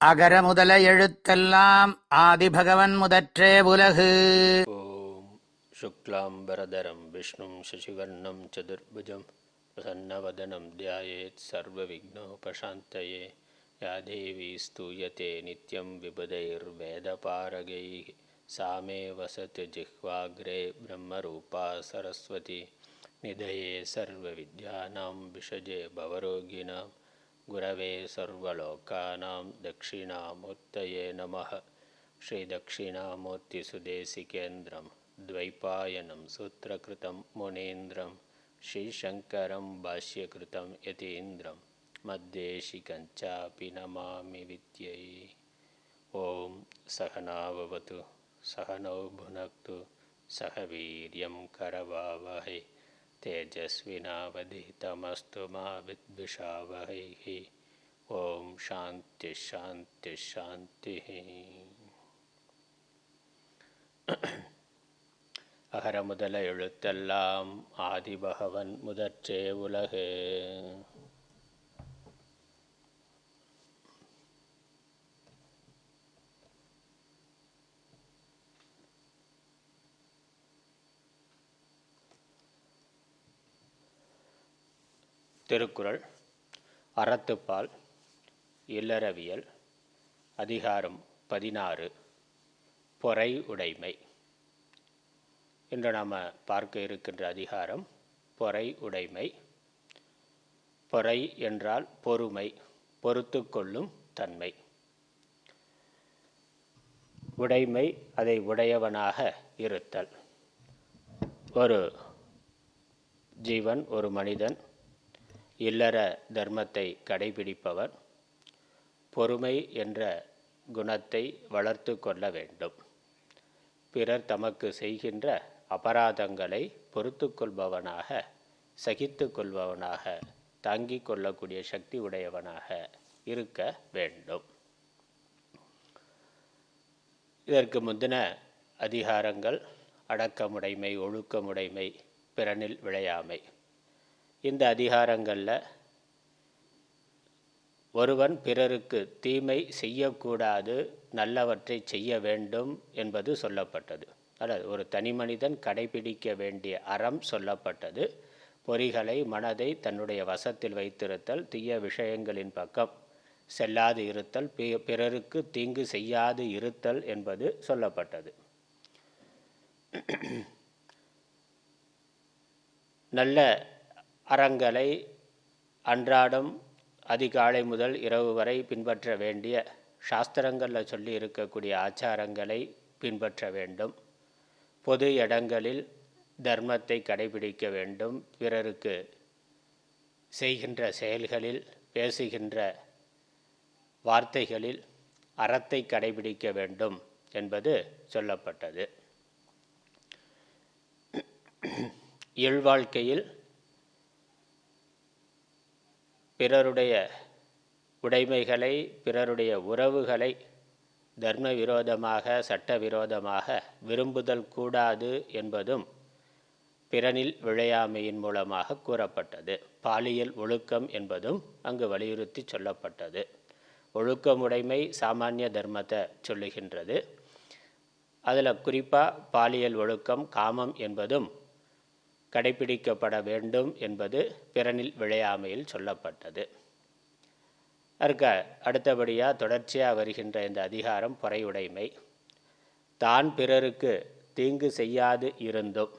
அகர முதல எழுத்தெல்லாம் ஆதிபகவன் முதற்றே உலகு. ஓம் சுக்லாம்பரதரம் விஷ்ணும் சசிவர்ணம் சதுர்புஜம் பிரசன்னவதனம் தியாயேத் சர்வவிக்னோபசாந்தயே. யா தேவி ஸ்தூயதே நித்யம் விபுதைர்வேதபாரகைः சா மே வசத்து ஜிஹ்வாக்ரே பிரம்மரூபா சரஸ்வதி. நிதயே சர்வவித்யானாம் விஷஜே பவரோகிணாம் குரவே சர்வலோகானாம் தட்சிணாமூர்த்தயே நமः. ஸ்ரீதட்சிணாமூர்த்திசுதேசிகேந்திரம் த்வைபாயனம் சூத்திரகிருதம் முனீந்திரம் ஸ்ரீசங்கரம் பாஷ்யகிருதம் யதீந்திரம் மத்தேஷிகஞ்சாபி நமாமி வித்யை. ஓம் சகனாவவது சகனௌ புனக்து சக வீர்யம் கரவாவஹை தேஜஸ்வினாவதிதமஸ்து மா வித்விஷாவஹைः. ஓம் சாந்தி சாந்தி சாந்தி. அகர முதல எழுத்தெல்லாம் ஆதிபகவன் முதற்றே உலகு. திருக்குறள் அறத்துப்பால் இல்லறவியல் அதிகாரம் 16 பொறை உடைமை. இன்று நாம் பார்க்க இருக்கின்ற அதிகாரம் பொறை உடைமை. பொறை என்றால் பொறுமை, பொறுத்து கொள்ளும் தன்மை. உடைமை அதை உடையவனாக இருத்தல். ஒரு ஜீவன், ஒரு மனிதன் இல்லற தர்மத்தை கடைபிடிப்பவர் பொறுமை என்ற குணத்தை வளர்த்து கொள்ள வேண்டும். பிறர் தமக்கு செய்கின்ற அபராதங்களை பொறுத்து கொள்பவனாக, சகித்து கொள்பவனாக, தாங்கிக் கொள்ளக்கூடிய சக்தி உடையவனாக இருக்க வேண்டும். இதற்கு முந்தின அதிகாரங்கள் அடக்கமுடைமை, ஒழுக்கமுடைமை, பிறனில் விழையாமை. இந்த அதிகாரங்களில் ஒருவன் பிறருக்கு தீமை செய்யக்கூடாது, நல்லவற்றை செய்ய வேண்டும் என்பது சொல்லப்பட்டது. அதாவது ஒரு தனி மனிதன் கடைபிடிக்க வேண்டிய அறம் சொல்லப்பட்டது. பொறிகளை, மனதை தன்னுடைய வசத்தில் வைத்திருத்தல், தீய விஷயங்களின் பக்கம் செல்லாது இருத்தல், பிறருக்கு தீங்கு செய்யாது இருத்தல் என்பது சொல்லப்பட்டது. நல்ல அறங்களை அன்றாடம் அதிகாலை முதல் இரவு வரை பின்பற்ற வேண்டிய, சாஸ்திரங்களில் சொல்லி இருக்கக்கூடிய ஆச்சாரங்களை பின்பற்ற வேண்டும். பொது இடங்களில் தர்மத்தை கடைபிடிக்க வேண்டும். பிறருக்கு செய்கின்ற செயல்களில், பேசுகின்ற வார்த்தைகளில் அறத்தை கடைபிடிக்க வேண்டும் என்பது சொல்லப்பட்டது. இல்வாழ்க்கையில் பிறருடைய உடைமைகளை, பிறருடைய உறவுகளை தர்ம விரோதமாக, சட்ட விரோதமாக விரும்புதல் கூடாது என்பதும் பிறனில் விழையாமையின் மூலமாக கூறப்பட்டது. பாலியல் ஒழுக்கம் என்பதும் அங்கு வலியுறுத்தி சொல்லப்பட்டது. ஒழுக்கமுடைமை சாமானிய தர்மத்தை சொல்லுகின்றது. அதில் குறிப்பாக பாலியல் ஒழுக்கம், காமம் என்பதும் கடைபிடிக்கப்பட வேண்டும் என்பது பிறனில் விழையாமையில் சொல்லப்பட்டது. அதற்கு அடுத்தபடியாக தொடர்ச்சியாக வருகின்ற இந்த அதிகாரம் பொறையுடைமை. தான் பிறருக்கு தீங்கு செய்யாது இருந்தும்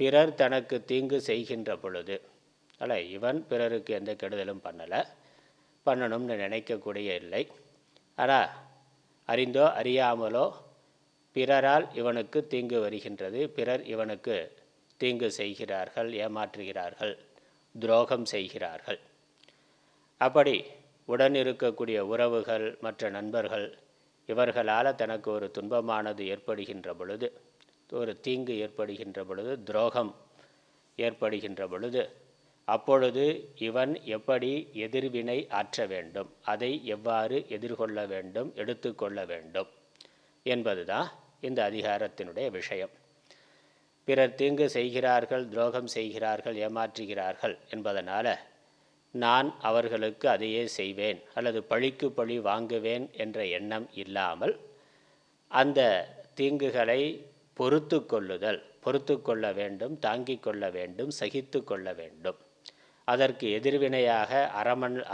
பிறர் தனக்கு தீங்கு செய்கின்ற பொழுது, இவன் பிறருக்கு எந்த கெடுதலும் பண்ணணும்னு நினைக்கக்கூடிய இல்லை. ஆனால் அறிந்தோ அறியாமலோ பிறரால் இவனுக்கு தீங்கு வருகின்றது. பிறர் இவனுக்கு தீங்கு செய்கிறார்கள், ஏமாற்றுகிறார்கள், துரோகம் செய்கிறார்கள். அப்படி உடன் இருக்கக்கூடிய உறவுகள், மற்ற நண்பர்கள், இவர்களால் தனக்கு ஒரு துன்பமானது ஏற்படுகின்ற பொழுது, ஒரு தீங்கு ஏற்படுகின்ற பொழுது, துரோகம் ஏற்படுகின்ற பொழுது, அப்பொழுது இவன் எப்படி எதிர்வினை ஆற்ற வேண்டும், அதை எவ்வாறு எதிர்கொள்ள வேண்டும், எடுத்துக்கொள்ள வேண்டும் என்பதுதான் இந்த அதிகாரத்தினுடைய விஷயம். பிறர் தீங்கு செய்கிறார்கள், துரோகம் செய்கிறார்கள், ஏமாற்றுகிறார்கள் என்பதனால் நான் அவர்களுக்கு அதையே செய்வேன் அல்லது பழிக்கு பழி வாங்குவேன் என்ற எண்ணம் இல்லாமல் அந்த தீங்குகளை பொறுத்து கொள்ள வேண்டும், தாங்கிக் கொள்ள வேண்டும், சகித்து கொள்ள வேண்டும். அதற்கு எதிர்வினையாக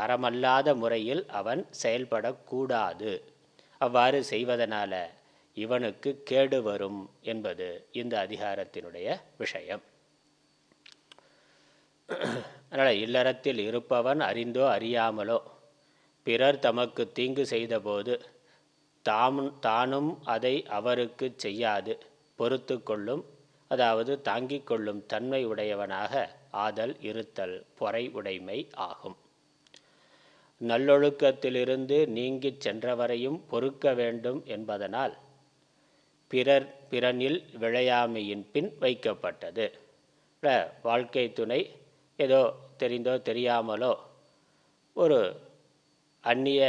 அறமல்லாத முறையில் அவன் செயல்படக்கூடாது. அவ்வாறு செய்வதனால இவனுக்கு கேடு வரும் என்பது இந்த அதிகாரத்தினுடைய விஷயம். அதனால் இல்லறத்தில் இருப்பவன் அறிந்தோ அறியாமலோ பிறர் தமக்கு தீங்கு செய்தபோது தானும் அதை அவருக்கு செய்யாது பொறுத்து கொள்ளும், அதாவது தாங்கிக் கொள்ளும் தன்மை உடையவனாக ஆதல் இருத்தல் பொறை உடைமை ஆகும். நல்லொழுக்கத்திலிருந்து நீங்கிச் சென்றவரையும் பொறுக்க வேண்டும் என்பதனால் பிறனில் விழையாமையின் பின் வைக்கப்பட்டது. வாழ்க்கை துணை ஏதோ தெரிந்தோ தெரியாமலோ ஒரு அந்நிய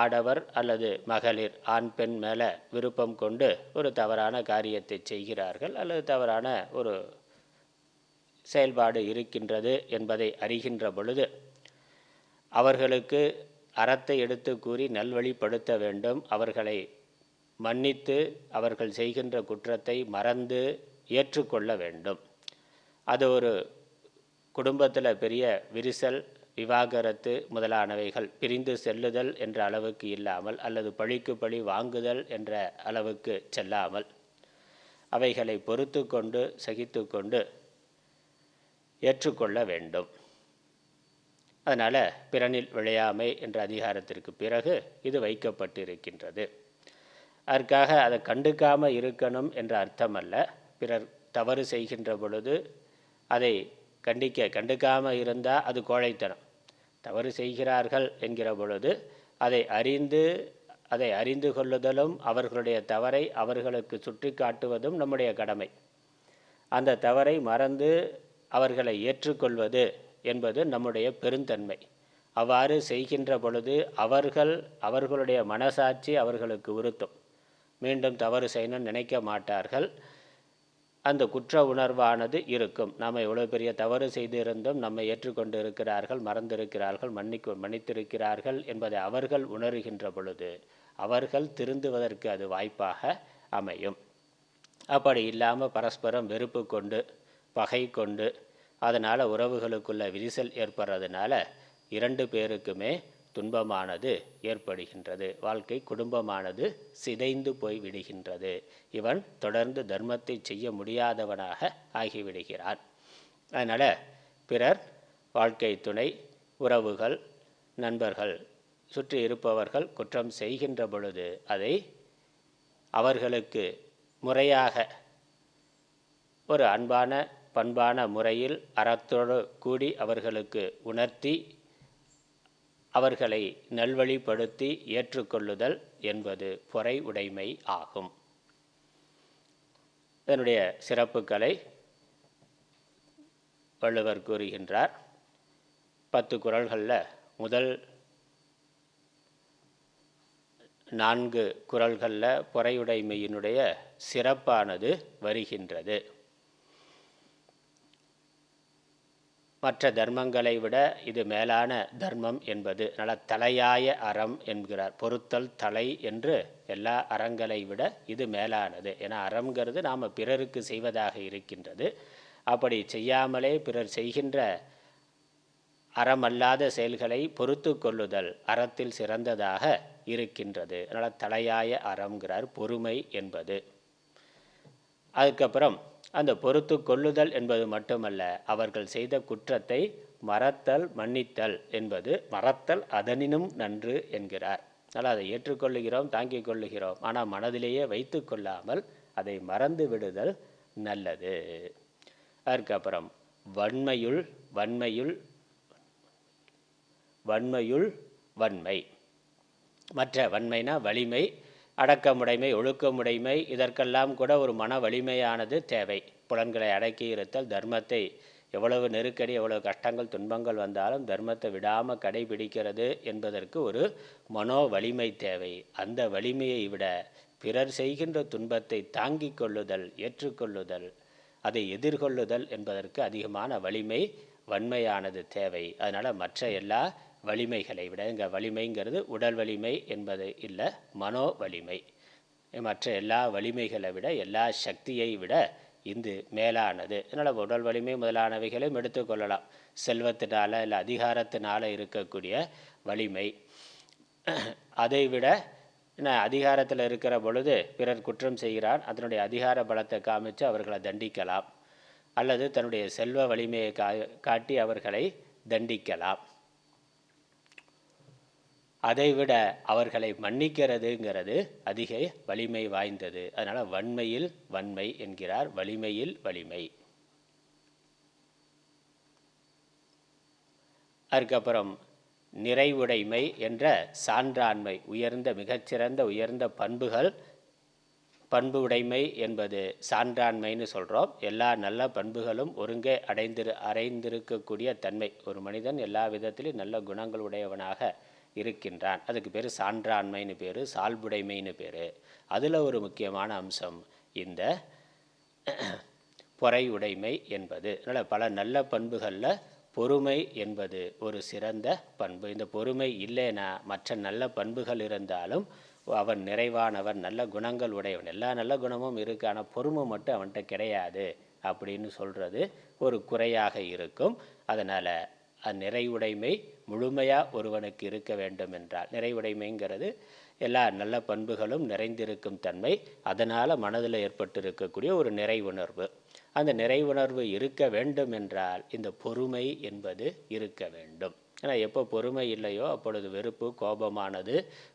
ஆடவர் அல்லது மகளிர் ஆண் பெண் மேலே விருப்பம் கொண்டு ஒரு தவறான காரியத்தை செய்கிறார்கள் அல்லது தவறான ஒரு செயல்பாடு இருக்கின்றது என்பதை அறிகின்ற பொழுது அவர்களுக்கு அறத்தை எடுத்து கூறி நல்வழிப்படுத்த வேண்டும். அவர்களை மன்னித்து அவர்கள் செய்கின்ற குற்றத்தை மறந்து ஏற்றுக்கொள்ள வேண்டும். அது ஒரு குடும்பத்தில் பெரிய விரிசல், விவாகரத்து முதலானவைகள் பிரிந்து செல்லுதல் என்ற அளவுக்கு இல்லாமல் அல்லது பழிக்கு பழி வாங்குதல் என்ற அளவுக்கு செல்லாமல் அவைகளை பொறுத்து கொண்டு சகித்து கொண்டு ஏற்றுக்கொள்ள வேண்டும். அதனால் பிறனில் விழையாமை என்ற அதிகாரத்திற்கு பிறகு இது வைக்கப்பட்டிருக்கின்றது. அதற்காக அதை கண்டுக்காமல் இருக்கணும் என்ற அர்த்தம் அல்ல. பிறர் தவறு செய்கின்ற பொழுது அதை கண்டுக்காமல் இருந்தால் அது கோழைத்தனம். தவறு செய்கிறார்கள் என்கிற பொழுது அதை அறிந்து கொள்ளுதலும் அவர்களுடைய தவறை அவர்களுக்கு சுட்டி காட்டுவதும் நம்முடைய கடமை. அந்த தவறை மறந்து அவர்களை ஏற்றுக்கொள்வது என்பது நம்முடைய பெருந்தன்மை. அவ்வாறு செய்கின்ற பொழுது அவர்களுடைய மனசாட்சி அவர்களுக்கு உறுத்தும். மீண்டும் தவறு செய்யணும்னு நினைக்க மாட்டார்கள். அந்த குற்ற உணர்வானது இருக்கும். நாம் எவ்வளோ பெரிய தவறு செய்திருந்தும் நம்மை ஏற்றுக்கொண்டு இருக்கிறார்கள், மறந்திருக்கிறார்கள், மன்னித்திருக்கிறார்கள் என்பதை அவர்கள் உணர்கின்ற பொழுது அவர்கள் திருந்துவதற்கு அது வாய்ப்பாக அமையும். அப்படி இல்லாமல் பரஸ்பரம் வெறுப்பு கொண்டு பகை கொண்டு அதனால் உறவுகளுக்குள்ள விரிசல் ஏற்படுறதுனால 2 பேருக்குமே துன்பமானது ஏற்படுகின்றது. வாழ்க்கை குடும்பமானது சிதைந்து போய் விடுகின்றது. இவன் தொடர்ந்து தர்மத்தை செய்ய முடியாதவனாக ஆகிவிடுகிறான். அதனால் பிறர், வாழ்க்கை துணை, உறவுகள், நண்பர்கள், சுற்றி இருப்பவர்கள் குற்றம் செய்கின்ற பொழுது அதை அவர்களுக்கு முறையாக ஒரு அன்பான பண்பான முறையில் அறத்தோடு கூடி அவர்களுக்கு உணர்த்தி அவர்களை நல்வழிப்படுத்தி ஏற்றுக்கொள்ளுதல் என்பது பொறை உடைமை ஆகும். இதனுடைய சிறப்புகளை வள்ளுவர் கூறுகின்றார். 10 குறள்களில் முதல் 4 குறள்களில் பொறையுடைமையினுடைய சிறப்பானது வருகின்றது. மற்ற தர்மங்களை விட இது மேலான தர்மம் என்பது நல்ல தலையாய அறம் என்கிறார். பொறுத்தல் தலை என்று எல்லா அறங்களை விட இது மேலானது. ஏன்னா அறம்ங்கிறது நாம் பிறருக்கு செய்வதாக இருக்கின்றது. அப்படி செய்யாமலே பிறர் செய்கின்ற அறமல்லாத செயல்களை பொறுத்து கொள்ளுதல் அறத்தில் சிறந்ததாக இருக்கின்றது. அதனால் தலையாய அறம்ங்கிறார் பொறுமை என்பது. அதுக்கப்புறம் அந்த பொறுத்து கொள்ளுதல் என்பது மட்டுமல்ல, அவர்கள் செய்த குற்றத்தை மறத்தல் மன்னித்தல் என்பது மறத்தல் அதனினும் நன்று என்கிறார். அதனால் அதை ஏற்றுக்கொள்ளுகிறோம், தாங்கிக் கொள்ளுகிறோம், ஆனால் மனதிலேயே வைத்து கொள்ளாமல் அதை மறந்து விடுதல் நல்லது. அதுக்கப்புறம் வன்மையுள் வன்மை. மற்ற வன்மைனா வலிமை, அடக்கமுடைமை, ஒழுக்கமுடைமை, இதற்கெல்லாம் கூட ஒரு மன வலிமையானது தேவை. புலன்களை அடக்கி இருத்தல், தர்மத்தை எவ்வளவு நெருக்கடி எவ்வளவு கஷ்டங்கள் துன்பங்கள் வந்தாலும் தர்மத்தை விடாமல் கடைபிடிக்கிறது என்பதற்கு ஒரு மனோ வலிமை தேவை. அந்த வலிமையை விட பிறர் செய்கின்ற துன்பத்தை தாங்கிக் கொள்ளுதல், ஏற்றுக்கொள்ளுதல், அதை எதிர்கொள்ளுதல் என்பதற்கு அதிகமான வலிமை வன்மையானது தேவை. அதனால் மற்ற எல்லா வலிமைகளை விட, இங்கே வலிமைங்கிறது உடல் வலிமை என்பது இல்லை, மனோ வலிமை. மற்ற எல்லா வலிமைகளை விட, எல்லா சக்தியை விட இது மேலானது. அதனால் உடல் வலிமை முதலானவைகளையும் எடுத்துக்கொள்ளலாம். செல்வத்தினால இல்லை அதிகாரத்தினால இருக்கக்கூடிய வலிமை. அதைவிட அதிகாரத்தில் இருக்கிற பொழுது பிறர் குற்றம் செய்கிறான், அதனுடைய அதிகார பலத்தை காமிச்சு அவர்களை தண்டிக்கலாம், அல்லது தன்னுடைய செல்வ வலிமையை காட்டி அவர்களை தண்டிக்கலாம். அதைவிட அவர்களை மன்னிக்கிறதுங்கிறது அதிக வலிமை வாய்ந்தது. அதனால் வன்மையில் வன்மை என்கிறார், வலிமையில் வலிமை. அதுக்கப்புறம் நிறைவுடைமை என்ற சான்றாண்மை, உயர்ந்த மிகச்சிறந்த உயர்ந்த பண்புகள். பண்பு உடைமை என்பது சான்றாண்மைன்னு சொல்கிறோம். எல்லா நல்ல பண்புகளும் ஒருங்கே அடைந்திருக்கக்கூடிய தன்மை. ஒரு மனிதன் எல்லா விதத்திலும் நல்ல குணங்கள் உடையவனாக இருக்கின்றான், அதுக்கு பேர் சான்றாண்மைன்னு பேர், சால்புடைமைன்னு பேர். அதில் ஒரு முக்கியமான அம்சம் இந்த பொறையுடைமை என்பது. அதனால் பல நல்ல பண்புகளில் பொறுமை என்பது ஒரு சிறந்த பண்பு. இந்த பொறுமை இல்லைன்னா மற்ற நல்ல பண்புகள் இருந்தாலும் அவன் நிறைவானவன், நல்ல குணங்கள் உடையவன், எல்லா நல்ல குணமும் இருக்குது, ஆனால் பொறுமை மட்டும் அவன்கிட்ட கிடையாது அப்படின்னு சொல்கிறது ஒரு குறையாக இருக்கும். அதனால் நிறைவுடைமை முழுமையாக ஒருவனுக்கு இருக்க வேண்டும் என்றால், நிறைவுடைமைங்கிறது எல்லா நல்ல பண்புகளும் நிறைந்திருக்கும் தன்மை. அதனால் மனதில் ஏற்பட்டிருக்கக்கூடிய ஒரு நிறைவுணர்வு. அந்த நிறைவுணர்வு இருக்க வேண்டும் என்றால் இந்த பொறுமை என்பது இருக்க வேண்டும். ஏன்னா எப்போ பொறுமை இல்லையோ அப்பொழுது வெறுப்பு, கோபமானது,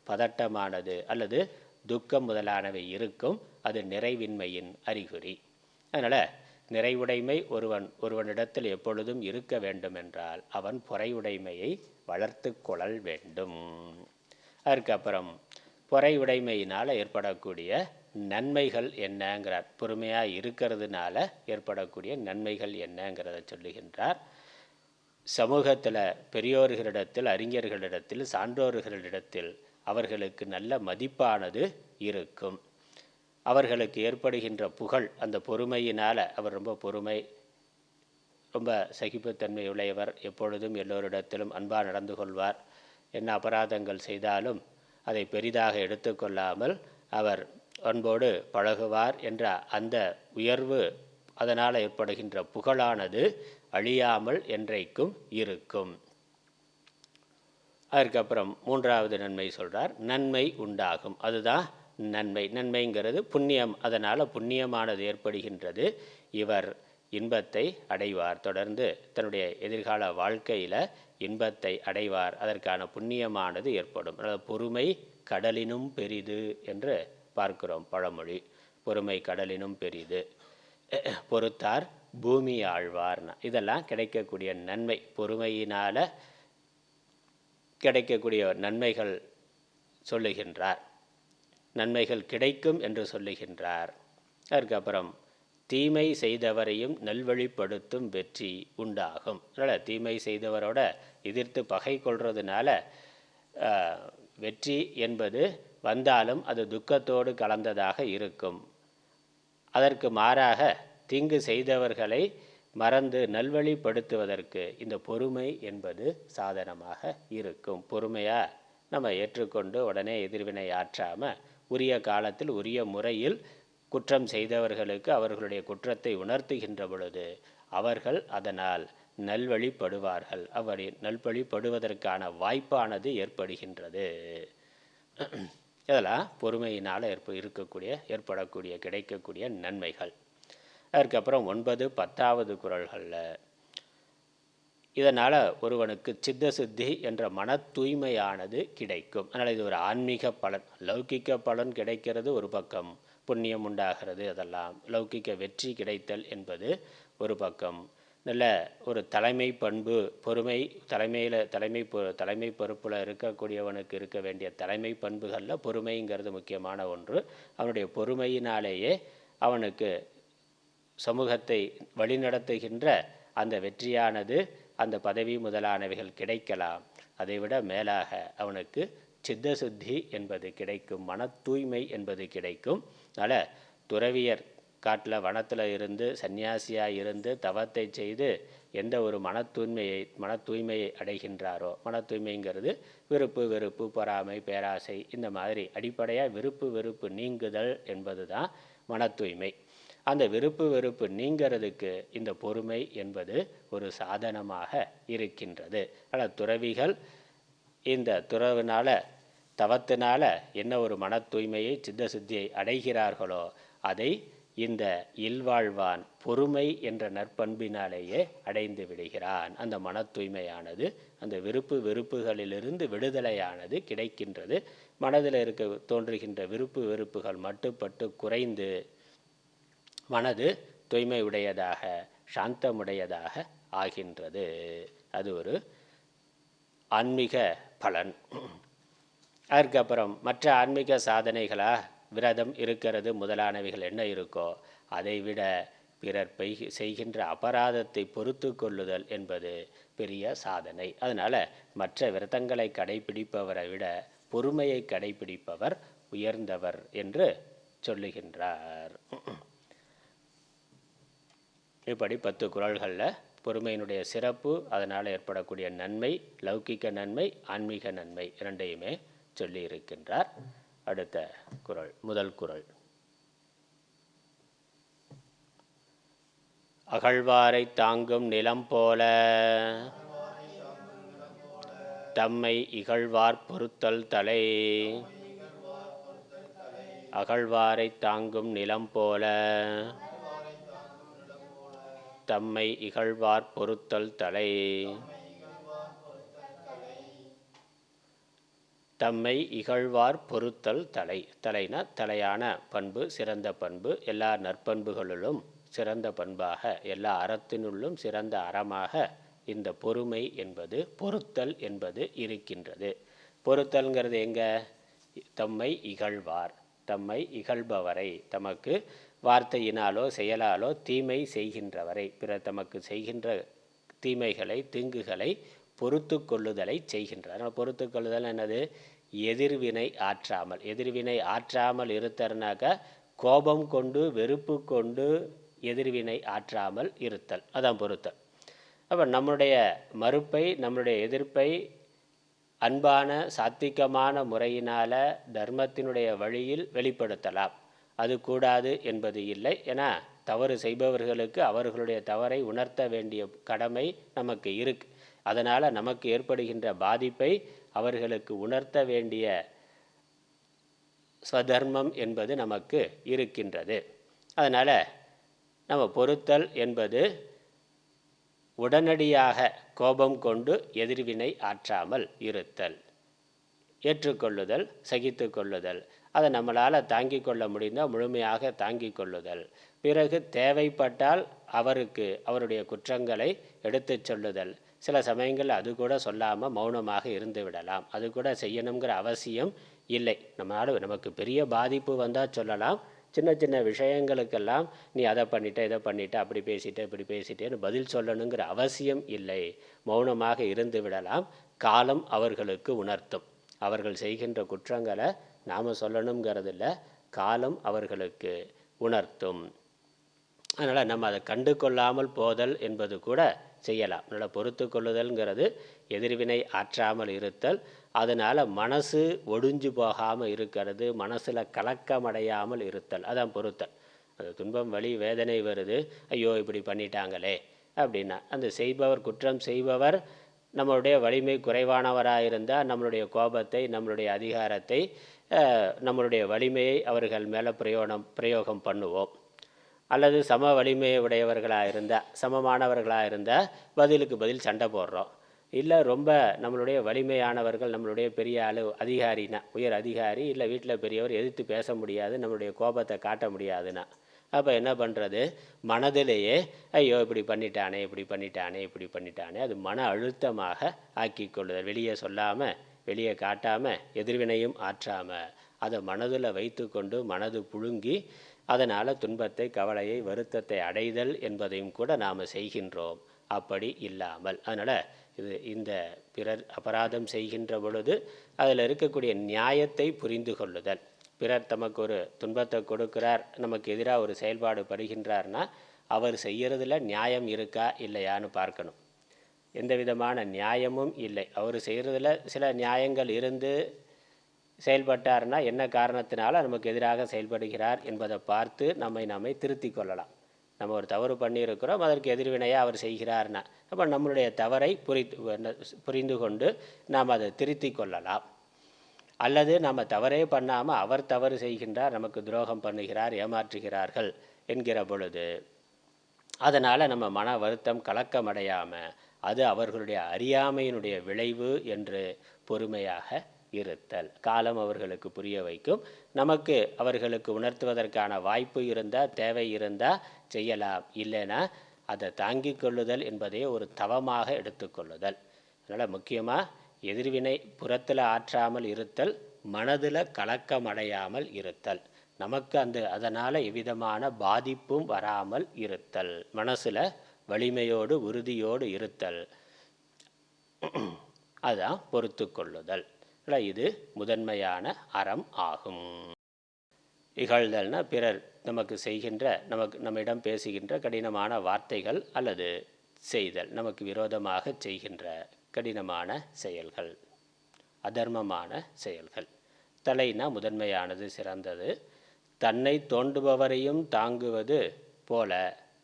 பதட்டமானது அல்லது துக்கம் முதலானவை இருக்கும். அது நிறைவின்மையின் அறிகுறி. அதனால் நிறைவுடைமை ஒருவனிடத்தில் எப்பொழுதும் இருக்க வேண்டும் என்றால் அவன் பொறையுடைமையை வளர்த்து கொள்ளல் வேண்டும். அதுக்கப்புறம் பொறையுடைமையினால் ஏற்படக்கூடிய நன்மைகள் என்னங்கிறார். பொறுமையாக இருக்கிறதுனால ஏற்படக்கூடிய நன்மைகள் என்னங்கிறத சொல்லுகின்றார். சமூகத்தில் பெரியோர்களிடத்தில், அறிஞர்களிடத்தில், சான்றோர்களிடத்தில் அவர்களுக்கு நல்ல மதிப்பானது இருக்கும். அவர்களுக்கு ஏற்படுகின்ற புகழ் அந்த பொறுமையினால், அவர் ரொம்ப பொறுமை, ரொம்ப சகிப்புத்தன்மை உடையவர், எப்பொழுதும் எல்லோரிடத்திலும் அன்பாக நடந்து கொள்வார், என்ன அபராதங்கள் செய்தாலும் அதை பெரிதாக எடுத்துக்கொள்ளாமல் அவர் அன்போடு பழகுவார் என்ற அந்த உயர்வு, அதனால் ஏற்படுகின்ற புகழானது அழியாமல் என்றைக்கும் இருக்கும். அதுக்கப்புறம் மூன்றாவது நன்மை சொல்கிறார், நன்மை உண்டாகும். அதுதான் நன்மை. நன்மைங்கிறது புண்ணியம். அதனால் புண்ணியமானது ஏற்படுகின்றது. இவர் இன்பத்தை அடைவார், தொடர்ந்து தன்னுடைய எதிர்கால வாழ்க்கையில் இன்பத்தை அடைவார். அதற்கான புண்ணியமானது ஏற்படும். அதாவது பொறுமை கடலினும் பெரிது என்று பார்க்கிறோம் பழமொழி. பொறுமை கடலினும் பெரிது, பொறுத்தார் பூமி ஆழ்வார்னா, இதெல்லாம் கிடைக்கக்கூடிய நன்மை. பொறுமையினால் கிடைக்கக்கூடிய நன்மைகள் சொல்லுகின்றார். நன்மைகள் கிடைக்கும் என்று சொல்லுகின்றார். அதுக்கப்புறம் தீமை செய்தவரையும் நல்வழிப்படுத்தும் வெற்றி உண்டாகும். அதனால் தீமை செய்தவரோட எதிர்த்து பகை கொள்றதுனால வெற்றி என்பது வந்தாலும் அது துக்கத்தோடு கலந்ததாக இருக்கும். அதற்கு மாறாக தீங்கு செய்தவர்களை மறந்து நல்வழிப்படுத்துவதற்கு இந்த பொறுமை என்பது சாதனமாக இருக்கும். பொறுமையாக நம்ம ஏற்றுக்கொண்டு உடனே எதிர்வினை ஆற்றாமல் உரிய காலத்தில் உரிய முறையில் குற்றம் செய்தவர்களுக்கு அவர்களுடைய குற்றத்தை உணர்த்துகின்ற பொழுது அவர்கள் அதனால் நல்வழிப்படுவார்கள். அப்படி நல்வழிப்படுவதற்கான வாய்ப்பானது ஏற்படுகின்றது. இதெல்லாம் பொறுமையினால் ஏற்படக்கூடிய கிடைக்கக்கூடிய நன்மைகள். அதுக்கப்புறம் 9, 10வது குறள்களில் இதனால் ஒருவனுக்கு சித்த சுத்தி என்ற மன தூய்மையானது கிடைக்கும். அதனால் இது ஒரு ஆன்மீக பலன். லௌகிக்க பலன் கிடைக்கிறது ஒரு பக்கம், புண்ணியம் உண்டாகிறது, அதெல்லாம் லௌகிக்க வெற்றி கிடைத்தல் என்பது ஒரு பக்கம். நல்ல ஒரு தலைமை பண்பு, பொறுமை, தலைமை பொறுப்பில் இருக்கக்கூடியவனுக்கு இருக்க வேண்டிய தலைமை பண்புகளில் பொறுமைங்கிறது முக்கியமான ஒன்று. அவனுடைய பொறுமையினாலேயே அவனுக்கு சமூகத்தை வழிநடத்துகின்ற அந்த வெற்றியானது, அந்த பதவி முதலானவைகள் கிடைக்கலாம். அதைவிட மேலாக அவனுக்கு சித்த சுத்தி என்பது கிடைக்கும், மன தூய்மை என்பது கிடைக்கும். அதனால் துறவியர் காட்டில் வனத்தில் இருந்து சன்னியாசியாக இருந்து தவத்தை செய்து எந்த ஒரு மன தூய்மையை அடைகின்றாரோ, மன தூய்மைங்கிறது விருப்பு வெறுப்பு பொறாமை பேராசை இந்த மாதிரி அடிப்படையாக விருப்பு வெறுப்பு நீங்குதல் என்பது தான் மன தூய்மை. அந்த விருப்பு வெறுப்பு நீங்கிறதுக்கு இந்த பொறுமை என்பது ஒரு சாதனமாக இருக்கின்றது. ஆனால் துறவிகள் இந்த துறவினால தவத்தினால என்ன ஒரு மன தூய்மையை சித்த சித்தியை அடைகிறார்களோ அதை இந்த இல்வாழ்வான் பொறுமை என்ற நற்பண்பினாலேயே அடைந்து விடுகிறான். அந்த மன தூய்மையானது அந்த விருப்பு வெறுப்புகளிலிருந்து விடுதலையானது கிடைக்கின்றது. மனதில் தோன்றுகின்ற விருப்பு வெறுப்புகள் மட்டுப்பட்டு குறைந்து மனது தூய்மை உடையதாக சாந்தமுடையதாக ஆகின்றது. அது ஒரு ஆன்மீக பலன். அதுக்கப்புறம் மற்ற ஆன்மீக சாதனைகளாக விரதம் இருக்கிறது முதலானவைகள் என்ன இருக்கோ அதை விட பிறர் செய்கின்ற அபராதத்தை பொறுத்து கொள்ளுதல் என்பது பெரிய சாதனை. அதனால் மற்ற விரதங்களை கடைபிடிப்பவரை விட பொறுமையை கடைபிடிப்பவர் உயர்ந்தவர் என்று சொல்லுகின்றார். இப்படி 10 குறள்களில் பொறுமையினுடைய சிறப்பு, அதனால் ஏற்படக்கூடிய நன்மை, லௌகிக்க நன்மை, ஆன்மீக நன்மை இரண்டையுமே சொல்லி இருக்கின்றார். அடுத்த குறள், முதல் குறள். அகழ்வாரை தாங்கும் நிலம் போல தம்மை இகழ்வார் பொறுத்தல் தலை. அகழ்வாரை தாங்கும் நிலம் போல தம்மை இகழ்வார் பொறுத்தல் தலை. தம்மை இகழ்வார் பொறுத்தல் தலை. தலைனா தலையான பண்பு, சிறந்த பண்பு. எல்லா நற்பண்புகளிலும் சிறந்த பண்பாக, எல்லா அறத்தினுள்ளும் சிறந்த அறமாக இந்த பொறுமை என்பது, பொறுத்தல் என்பது இருக்கின்றது. பொறுத்தல்ங்கிறது எங்க? தம்மை இகழ்வார், தம்மை இகழ்பவரை, தமக்கு வார்த்தையினாலோ செயலாலோ தீமை செய்கின்றவரை, பிறர் தமக்கு செய்கின்ற தீமைகளை தீங்குகளை பொறுத்து கொள்ளுதலை செய்கின்றார். பொறுத்து கொள்ளுதல் என்னது? எதிர்வினை ஆற்றாமல். எதிர்வினை ஆற்றாமல் இருத்தல்னாக்கா கோபம் கொண்டு வெறுப்பு கொண்டு எதிர்வினை ஆற்றாமல் இருத்தல், அதான் பொறுத்தல். அப்போ நம்முடைய மறுப்பை, நம்முடைய எதிர்ப்பை அன்பான சாத்விகமான முறையினால் தர்மத்தினுடைய வழியில் வெளிப்படுத்தலாம். அது கூடாது என்பது இல்லை. ஏன்னா தவறு செய்பவர்களுக்கு அவர்களுடைய தவறை உணர்த்த வேண்டிய கடமை நமக்கு இருக்கு. அதனால் நமக்கு ஏற்படுகின்ற பாதிப்பை அவர்களுக்கு உணர்த்த வேண்டிய ஸ்வதர்மம் என்பது நமக்கு இருக்கின்றது. அதனால் நம்ம பொறுத்தல் என்பது உடனடியாக கோபம் கொண்டு எதிர்வினை ஆற்றாமல் இருத்தல், ஏற்றுக்கொள்ளுதல், சகித்து கொள்ளுதல். அதை நம்மளால் தாங்கி கொள்ள முடிந்தால் முழுமையாக தாங்கி கொள்ளுதல். பிறகு தேவைப்பட்டால் அவருக்கு அவருடைய குற்றங்களை எடுத்து சொல்லுதல். சில சமயங்கள் அது கூட சொல்லாமல் மௌனமாக இருந்து விடலாம். அது கூட செய்யணுங்கிற அவசியம் இல்லை. நம்மளால் நமக்கு பெரிய பாதிப்பு வந்தால் சொல்லலாம். சின்ன சின்ன விஷயங்களுக்கெல்லாம் நீ அதை பண்ணிட்ட இதை பண்ணிட்ட அப்படி பேசிட்ட இப்படி பேசிட்டேன்னு பதில் சொல்லணுங்கிற அவசியம் இல்லை. மௌனமாக இருந்து விடலாம். காலம் அவர்களுக்கு உணர்த்தும். அவர்கள் செய்கின்ற குற்றங்களை நாம் சொல்லணுங்கிறதில்ல, காலம் அவர்களுக்கு உணர்த்தும். அதனால் நம்ம அதை கண்டு கொள்ளாமல் போதல் என்பது கூட செய்யலாம். அதனால் பொறுத்து கொள்ளுதல்ங்கிறது எதிர்வினை ஆற்றாமல் இருத்தல். அதனால் மனசு ஒடிஞ்சு போகாமல் இருக்கிறது, மனசில் கலக்கமடையாமல் இருத்தல், அதான் பொறுத்தல். அந்த துன்பம் வலி வேதனை வருது, ஐயோ இப்படி பண்ணிட்டாங்களே அப்படின்னா, அந்த செய்பவர், குற்றம் செய்பவர் நம்மளுடைய வலிமை குறைவானவராக இருந்தால் நம்மளுடைய கோபத்தை, நம்மளுடைய அதிகாரத்தை, நம்மளுடைய வலிமையை அவர்கள் மேலே பிரயோகம் பண்ணுவோம். அல்லது சம வலிமையை உடையவர்களாக இருந்தால், சமமானவர்களாக இருந்தால் பதிலுக்கு பதில் சண்டை போடுறோம். இல்லை ரொம்ப நம்மளுடைய வலிமையானவர்கள், நம்மளுடைய பெரிய அதிகாரினா, உயர் அதிகாரி இல்லை வீட்டில் பெரியவர், எதிர்த்து பேச முடியாது, நம்மளுடைய கோபத்தை காட்ட முடியாதுன்னா அப்போ என்ன பண்ணுறது? மனதிலேயே ஐயோ இப்படி பண்ணிட்டானே இப்படி பண்ணிட்டானே இப்படி பண்ணிட்டானே, அது மன அழுத்தமாக ஆக்கி கொள்ளுதல். வெளியே சொல்லாமல், வெளியே காட்டாமல், எதிர்வினையும் ஆற்றாமல் அதை மனதில் வைத்து கொண்டு மனது புழுங்கி அதனால் துன்பத்தை, கவலையை, வருத்தத்தை அடைதல் என்பதையும் கூட நாம் செய்கின்றோம். அப்படி இல்லாமல், அதனால் இந்த பிறர் அபராதம் செய்கின்ற பொழுது அதில் இருக்கக்கூடிய நியாயத்தை புரிந்து கொள்ளுதல். பிறர் தமக்கு ஒரு துன்பத்தை கொடுக்கிறார், நமக்கு எதிராக ஒரு செயல்பாடு படுகின்றார்னா அவர் செய்கிறதுல நியாயம் இருக்கா இல்லையான்னு பார்க்கணும். எந்த விதமான நியாயமும் இல்லை. அவர் செய்கிறதுல சில நியாயங்கள் இருந்து செயல்பட்டார்னா என்ன காரணத்தினால நமக்கு எதிராக செயல்படுகிறார் என்பதை பார்த்து நம்மை திருத்தி கொள்ளலாம். நம்ம ஒரு தவறு பண்ணியிருக்கிறோம், அதற்கு எதிர்வினையாக அவர் செய்கிறார்னா அப்போ நம்மளுடைய தவறை புரிந்து கொண்டு நாம் அதை திருத்தி கொள்ளலாம். அல்லது நம்ம தவறே பண்ணாமல் அவர் தவறு செய்கின்றார், நமக்கு துரோகம் பண்ணுகிறார், ஏமாற்றுகிறார்கள் என்கிற பொழுது அதனால் நம்ம மன வருத்தம் கலக்கமடையாமல் அது அவர்களுடைய அறியாமையினுடைய விளைவு என்று பொறுமையாக இருத்தல். காலம் அவர்களுக்கு புரிய வைக்கும். நமக்கு அவர்களுக்கு உணர்த்துவதற்கான வாய்ப்பு இருந்தால், தேவை இருந்தால் செய்யலாம். இல்லைன்னா அதை தாங்கி கொள்ளுதல் என்பதே ஒரு தவமாக எடுத்துக்கொள்ளுதல். அதனால் முக்கியமாக எதிர்வினை புறத்தில் ஆற்றாமல் இருத்தல், மனதில் கலக்கமடையாமல் இருத்தல், நமக்கு அதனால் எவ்விதமான பாதிப்பும் வராமல் இருத்தல், மனசில் வலிமையோடு உறுதியோடு இருத்தல், அதுதான் பொறுத்து கொள்ளுதல். இது முதன்மையான அறம் ஆகும். இகழ்தல்னா பிறர் நமக்கு செய்கின்ற, நம்மிடம் பேசுகின்ற கடினமான வார்த்தைகள் அல்லது செய்தல், நமக்கு விரோதமாக செய்கின்ற கடினமான செயல்கள், அதர்மமான செயல்கள். தலைனா முதன்மையானது, சிறந்தது. தன்னை தோண்டுபவரையும் தாங்குவது போல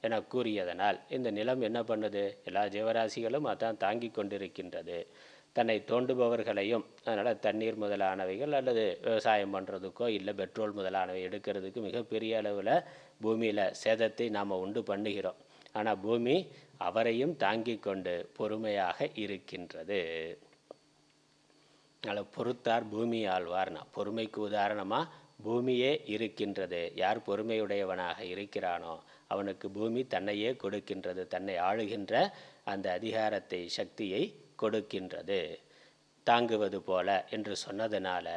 என கூறியதனால் இந்த நிலம் என்ன பண்ணுது? எல்லா ஜீவராசிகளும் அதான் தாங்கி கொண்டிருக்கின்றது. தன்னை தோண்டுபவர்களையும், அதனால் தண்ணீர் முதலானவைகள் அல்லது விவசாயம் பண்ணுறதுக்கோ இல்லை பெட்ரோல் முதலானவை எடுக்கிறதுக்கு மிகப்பெரிய அளவில் பூமியில் சேதத்தை நாம் உண்டு பண்ணுகிறோம். ஆனால் பூமி அவரையும் தாங்கி கொண்டு பொறுமையாக இருக்கின்றது. அதில் பொறுத்தார் பூமி ஆழ்வார்னா, பொறுமைக்கு உதாரணமாக பூமியே இருக்கின்றது. யார் பொறுமையுடையவனாக இருக்கிறானோ அவனுக்கு பூமி தன்னையே கொடுக்கின்றது, தன்னை ஆளுகின்ற அந்த அதிகாரத்தை, சக்தியை கொடுக்கின்றது. தாங்குவது போல என்று சொன்னதுனால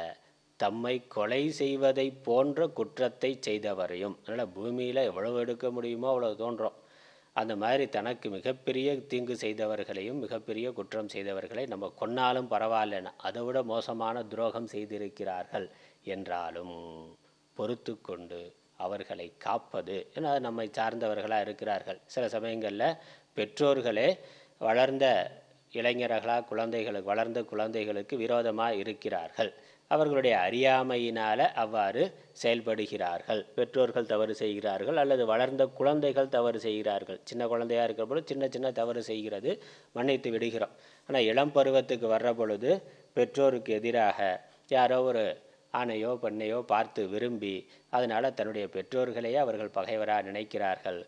தம்மை கொலை செய்வதை போன்ற குற்றத்தை செய்தவரையும், அதனால் பூமியில் எவ்வளவு எடுக்க முடியுமோ அவ்வளவு தோன்றோம், அந்த மாதிரி தனக்கு மிகப்பெரிய தீங்கு செய்தவர்களையும் மிகப்பெரிய குற்றம் செய்தவர்களை நம்ம கொன்னாலும் பரவாயில்லன்னா அதை விட மோசமான துரோகம் செய்திருக்கிறார்கள் என்றாலும் பொறுத்து கொண்டு அவர்களை காப்பது. ஏன்னா நம்மை சார்ந்தவர்களாக இருக்கிறார்கள். சில சமயங்களில் பெற்றோர்களே வளர்ந்த இளைஞர்களாக வளர்ந்த குழந்தைகளுக்கு விரோதமாக இருக்கிறார்கள். அவர்களுடைய அறியாமையினால் அவ்வாறு செயல்படுகிறார்கள். பெற்றோர்கள் தவறு செய்கிறார்கள் அல்லது வளர்ந்த குழந்தைகள் தவறு செய்கிறார்கள். சின்ன குழந்தையாக இருக்கிற பொழுது சின்ன சின்ன தவறு செய்கிறது, மன்னித்து விடுகிறோம். ஆனால் இளம் பருவத்துக்கு வர்ற பொழுது பெற்றோருக்கு எதிராக யாரோ ஒரு ஆணையோ பெண்ணையோ பார்த்து விரும்பி அதனால் தன்னுடைய பெற்றோர்களையே அவர்கள் பகைவராக நினைக்கிறார்கள்.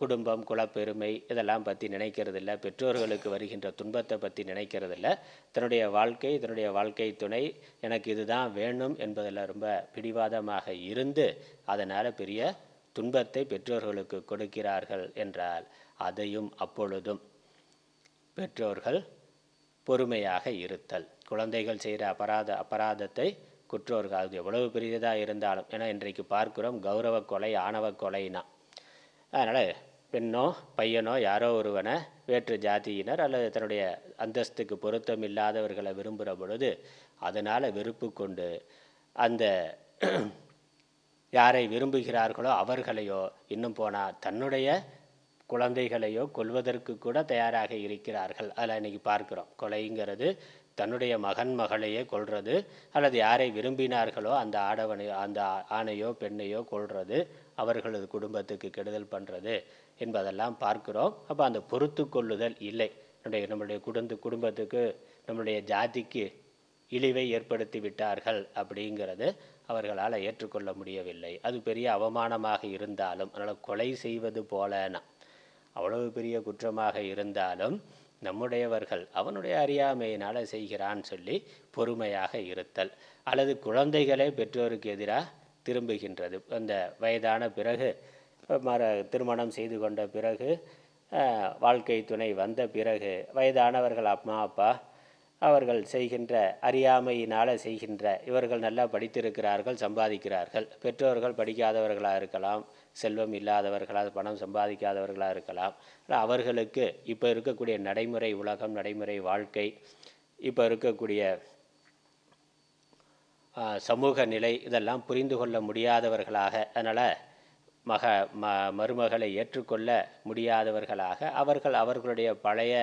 குடும்பம், குலப்பெருமை இதெல்லாம் பற்றி நினைக்கிறதில்ல, பெற்றோர்களுக்கு வருகின்ற துன்பத்தை பற்றி நினைக்கிறதில்ல. தன்னுடைய வாழ்க்கை துணை எனக்கு இதுதான் வேணும் என்பதில் ரொம்ப பிடிவாதமாக இருந்து அதனால் பெரிய துன்பத்தை பெற்றோர்களுக்கு கொடுக்கிறார்கள் என்றால் அதையும் அப்பொழுதும் பெற்றோர்கள் பொறுமையாக இருத்தல். குழந்தைகள் செய்கிற அபராதத்தை குற்றோர்கள் அது எவ்வளவு பெரியதாக இருந்தாலும், ஏன்னா இன்றைக்கு பார்க்கிறோம் கௌரவ கொலை, ஆணவ கொலைனா. அதனால் பெண்ணோ பையனோ யாரோ ஒருவனை வேற்று ஜாதியினர் அல்லது தன்னுடைய அந்தஸ்துக்கு பொருத்தம் இல்லாதவர்களை விரும்புகிற பொழுது அதனால் வெறுப்பு கொண்டு அந்த யாரை விரும்புகிறார்களோ அவர்களையோ, இன்னும் போனால் தன்னுடைய குழந்தைகளையோ கொல்வதற்கு கூட தயாராக இருக்கிறார்கள். அதில் இன்றைக்கி பார்க்குறோம். கொலைங்கிறது தன்னுடைய மகளையே கொல்றது, அல்லது யாரை விரும்பினார்களோ அந்த அந்த ஆணையோ பெண்ணையோ கொல்றது, அவர்களது குடும்பத்துக்கு கெடுதல் பண்ணுறது என்பதெல்லாம் பார்க்கிறோம். அப்போ அந்த பொறுத்து கொள்ளுதல் இல்லை. நம்முடைய குடும்பத்துக்கு நம்முடைய ஜாதிக்கு இழிவை ஏற்படுத்தி விட்டார்கள் அப்படிங்கிறது அவர்களால் ஏற்றுக்கொள்ள முடியவில்லை. அது பெரிய அவமானமாக இருந்தாலும், அதனால் கொலை செய்வது போலனா அவ்வளவு பெரிய குற்றமாக இருந்தாலும் நம்முடையவர்கள் அவனுடைய அறியாமையினால் செய்கிறான்னு சொல்லி பொறுமையாக இருத்தல். அல்லது குழந்தைகளே பெற்றோருக்கு எதிராக திரும்புகின்றது. அந்த வயதான பிறகு திருமணம் செய்து கொண்ட பிறகு வாழ்க்கை துணை வந்த பிறகு வயதானவர்கள் அம்மா அப்பா அவர்கள் செய்கின்ற அறியாமையினால் செய்கின்ற, இவர்கள் நல்லா படித்திருக்கிறார்கள், சம்பாதிக்கிறார்கள், பெற்றோர்கள் படிக்காதவர்களாக இருக்கலாம், செல்வம் இல்லாதவர்களாக பணம் சம்பாதிக்காதவர்களாக இருக்கலாம். அவர்களுக்கு இப்போ இருக்கக்கூடிய நடைமுறை உலகம், நடைமுறை வாழ்க்கை, இப்போ இருக்கக்கூடிய சமூக நிலை இதெல்லாம் புரிந்து கொள்ள முடியாதவர்களாக, அதனால் மருமகளை ஏற்றுக்கொள்ள முடியாதவர்களாக அவர்களுடைய பழைய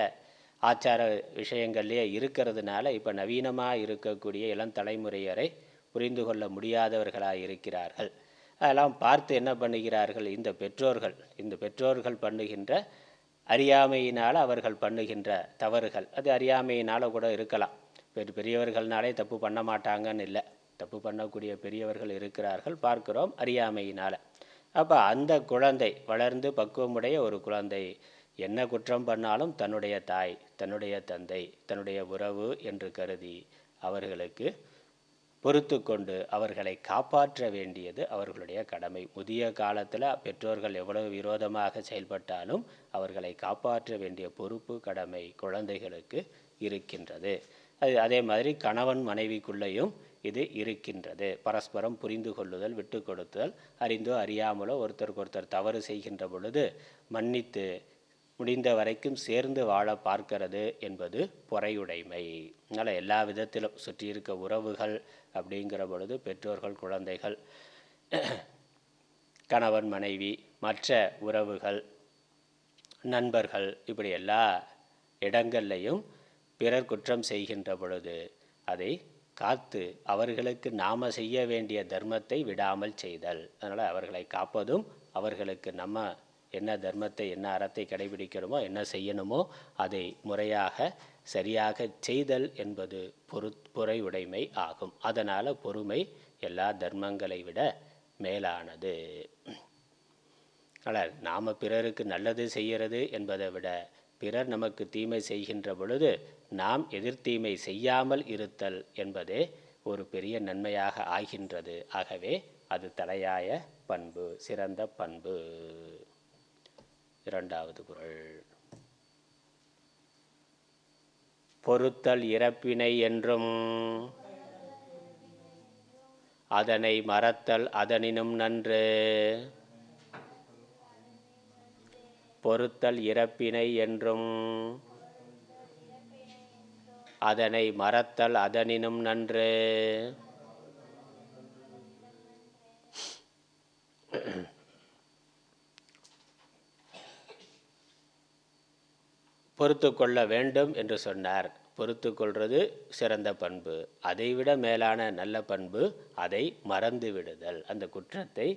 ஆச்சார விஷயங்கள்லேயே இருக்கிறதுனால இப்போ நவீனமாக இருக்கக்கூடிய இளம் தலைமுறையரை புரிந்து கொள்ள முடியாதவர்களாக இருக்கிறார்கள். அதெல்லாம் பார்த்து என்ன பண்ணுகிறார்கள், இந்த பெற்றோர்கள் பண்ணுகின்ற அறியாமையினால் அவர்கள் பண்ணுகின்ற தவறுகள், அது அறியாமையினால் கூட இருக்கலாம். பெரியவர்கள்னாலே தப்பு பண்ண மாட்டாங்கன்னு இல்லை, தப்பு பண்ணக்கூடிய பெரியவர்கள் இருக்கிறார்கள், பார்க்கிறோம், அறியாமையினால். அப்போ அந்த குழந்தை வளர்ந்து பக்குவமுடைய ஒரு குழந்தை என்ன குற்றம் பண்ணாலும் தன்னுடைய தாய், தன்னுடைய தந்தை, தன்னுடைய உறவு என்று கருதி அவர்களுக்கு பொறுத்து கொண்டு அவர்களை காப்பாற்ற வேண்டியது அவர்களுடைய கடமை. முதிய காலத்தில் பெற்றோர்கள் எவ்வளவு விரோதமாக செயல்பட்டாலும் அவர்களை காப்பாற்ற வேண்டிய பொறுப்பு, கடமை குழந்தைகளுக்கு இருக்கின்றது. அதே மாதிரி கணவன் மனைவிக்குள்ளேயும் இது இருக்கின்றது. பரஸ்பரம் புரிந்து கொள்ளுதல், விட்டு கொடுத்தல், அறிந்தோ அறியாமலோ ஒருத்தருக்கு தவறு செய்கின்ற பொழுது மன்னித்து முடிந்த வரைக்கும் சேர்ந்து வாழ பார்க்கிறது என்பது பொறையுடைமை. அதனால் எல்லா விதத்திலும் சுற்றி இருக்க உறவுகள் அப்படிங்கிற பொழுது பெற்றோர்கள், குழந்தைகள், கணவன் மனைவி, மற்ற உறவுகள், நண்பர்கள், இப்படி எல்லா இடங்கள்லையும் பிறர் குற்றம் செய்கின்ற பொழுது அதை காத்து அவர்களுக்கு நாம் செய்ய வேண்டிய தர்மத்தை விடாமல் செய்தல். அதனால் அவர்களை காப்பதும் அவர்களுக்கு நம்ம என்ன தர்மத்தை, என்ன அறத்தை கடைபிடிக்கணுமோ, என்ன செய்யணுமோ அதை முறையாக சரியாக செய்தல் என்பது பொறையுடைமை ஆகும். அதனால் பொறுமை எல்லா தர்மங்களை விட மேலானது. ஆனால் நாம் பிறருக்கு நல்லது செய்கிறது என்பதை விட பிறர் நமக்கு தீமை செய்கின்ற பொழுது நாம் எதிர்த்தீமை செய்யாமல் இருத்தல் என்பதே ஒரு பெரிய நன்மையாக ஆகின்றது. ஆகவே அது தலையாய பண்பு, சிறந்த பண்பு. இரண்டாவது குறள். பொறுத்தல் இறப்பினை என்றும் அதனை மறத்தல் அதனினும் நன்று. பொறுத்தல் இறப்பினை என்றும் அதனை மறத்தல் அதனினும் நன்று. பொறுத்து கொள்ள வேண்டும் என்று சொன்னார். பொறுத்து கொள்வது சிறந்த பண்பு. அதைவிட மேலான நல்ல பண்பு அதை மறந்து விடுதல். அந்த குற்றத்தை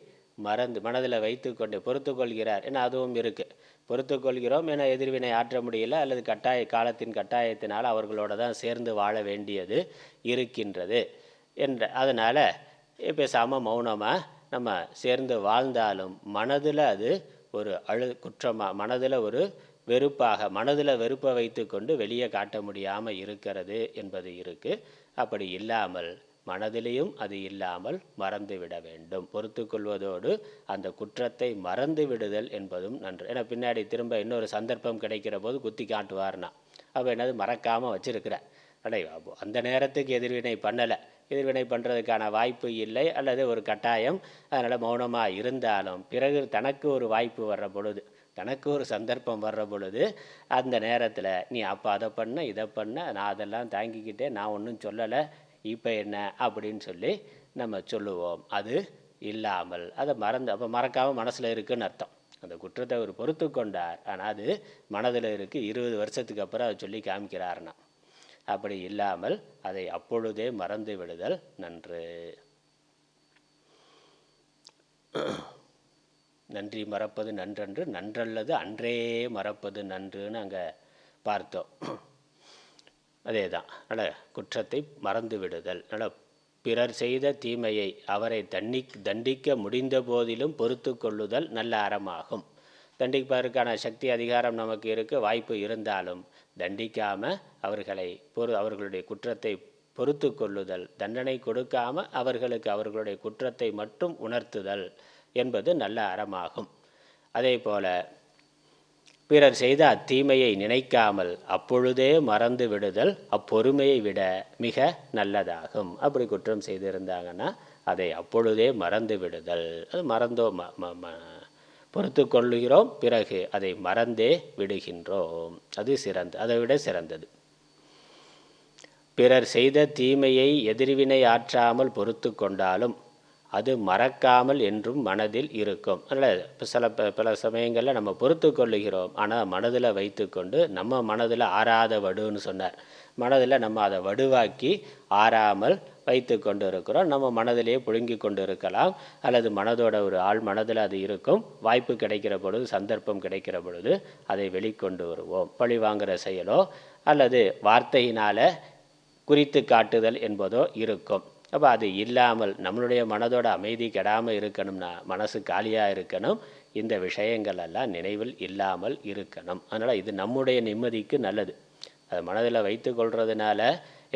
மறந்து மனதில் வைத்து கொண்டு பொறுத்து கொள்கிறார் என அதுவும் இருக்குது. பொறுத்து கொள்கிறோம் என எதிர்வினை ஆற்ற முடியல, அல்லது காலத்தின் கட்டாயத்தினால் அவர்களோட தான் சேர்ந்து வாழ வேண்டியது இருக்கின்றது அதனால் பேசாமல் மௌனமாக நம்ம சேர்ந்து வாழ்ந்தாலும் மனதில் அது ஒரு குற்றமாக, மனதில் ஒரு வெறுப்பாக, மனதில் வெறுப்பை வைத்து கொண்டு வெளியே காட்ட முடியாமல் இருக்கிறது என்பது இருக்குது. அப்படி இல்லாமல் மனதிலையும் அது இல்லாமல் மறந்து விட வேண்டும். பொறுத்து கொள்வதோடு அந்த குற்றத்தை மறந்து விடுதல் என்பதும் நன்று. ஏன்னா பின்னாடி திரும்ப இன்னொரு சந்தர்ப்பம் கிடைக்கிற போது குத்தி காட்டுவார்னா, அப்போ என்னது மறக்காமல் வச்சுருக்கிற அந்த நேரத்துக்கு எதிர்வினை பண்ணலை, எதிர்வினை பண்ணுறதுக்கான வாய்ப்பு இல்லை அல்லது ஒரு கட்டாயம், அதனால் மௌனமாக இருந்தாலும் பிறகு தனக்கு ஒரு வாய்ப்பு வர்ற பொழுது, தனக்கு ஒரு சந்தர்ப்பம் வர்ற பொழுது அந்த நேரத்தில் நீ அப்போ அதை பண்ண இதை பண்ண, நான் அதெல்லாம் தாங்கிக்கிட்டே, நான் ஒன்றும் சொல்லலை, இப்போ என்ன அப்படின்னு சொல்லி நம்ம சொல்லுவோம். அது இல்லாமல் அதை அப்போ மறக்காமல் மனசில் இருக்குன்னு அர்த்தம். அந்த குற்றத்தை அவர் பொறுத்து கொண்டார், ஆனால் அது மனதில் இருக்குது. 20 வருஷத்துக்கு அப்புறம் அதை சொல்லி காமிக்கிறார்னா, அப்படி இல்லாமல் அதை அப்பொழுதே மறந்து விடுதல் நன்று. நன்றி மறப்பது நன்றன்று, நன்றல்லது அன்றே மறப்பது நன்றுன்னு அங்கே பார்த்தோம். அதே தான். அதனால் குற்றத்தை மறந்து விடுதல். அதனால் பிறர் செய்த தீமையை அவரை தண்டிக்க முடிந்த போதிலும் பொறுத்து கொள்ளுதல் நல்ல அறமாகும். தண்டிப்பதற்கான சக்தி அதிகாரம் நமக்கு இருக்க வாய்ப்பு இருந்தாலும் தண்டிக்காமல் அவர்களுடைய குற்றத்தை பொறுத்து கொள்ளுதல், தண்டனை கொடுக்காமல் அவர்களுக்கு அவர்களுடைய குற்றத்தை மட்டும் உணர்த்துதல் என்பது நல்ல அறமாகும். அதே போல் பிறர் செய்த அத்தீமையை நினைக்காமல் அப்பொழுதே மறந்து விடுதல் அப்பொறுமையை விட மிக நல்லதாகும். அப்படி குற்றம் செய்திருந்தாங்கன்னா அதை அப்பொழுதே மறந்து விடுதல், அது மறந்தோ பொறுத்து கொள்ளுகிறோம், பிறகு அதை மறந்தே விடுகின்றோம், அது சிறந்தது, அதை விட சிறந்தது. பிறர் செய்த தீமையை எதிர்வினை ஆற்றாமல் பொறுத்து கொண்டாலும் அது மறக்காமல் என்றும் மனதில் இருக்கும். அதனால் பல சமயங்களில் நம்ம பொறுத்து கொள்ளுகிறோம், ஆனால் மனதில் வைத்து கொண்டு நம்ம மனதில் ஆறாத வடுன்னு சொன்னார். மனதில் நம்ம அதை வடுவாக்கி ஆறாமல் வைத்து கொண்டு இருக்கிறோம். நம்ம மனதிலேயே புழுங்கி கொண்டு இருக்கலாம், அல்லது மனதோட ஒரு ஆள் மனதில் அது இருக்கும். வாய்ப்பு கிடைக்கிற பொழுது, சந்தர்ப்பம் கிடைக்கிற பொழுது அதை வெளிக்கொண்டு வருவோம். பழி வாங்குகிற செயலோ அல்லது வார்த்தையினால் குறித்து காட்டுதல் என்பதோ இருக்கும். அப்போ அது இல்லாமல் நம்மளுடைய மனதோட அமைதி கெடாமல் இருக்கணும்னா மனசு காலியாக இருக்கணும். இந்த விஷயங்கள் எல்லாம் நினைவில் இல்லாமல் இருக்கணும். அதனால் இது நம்முடைய நிம்மதிக்கு நல்லது. அது மனதில் வைத்து கொள்றதுனால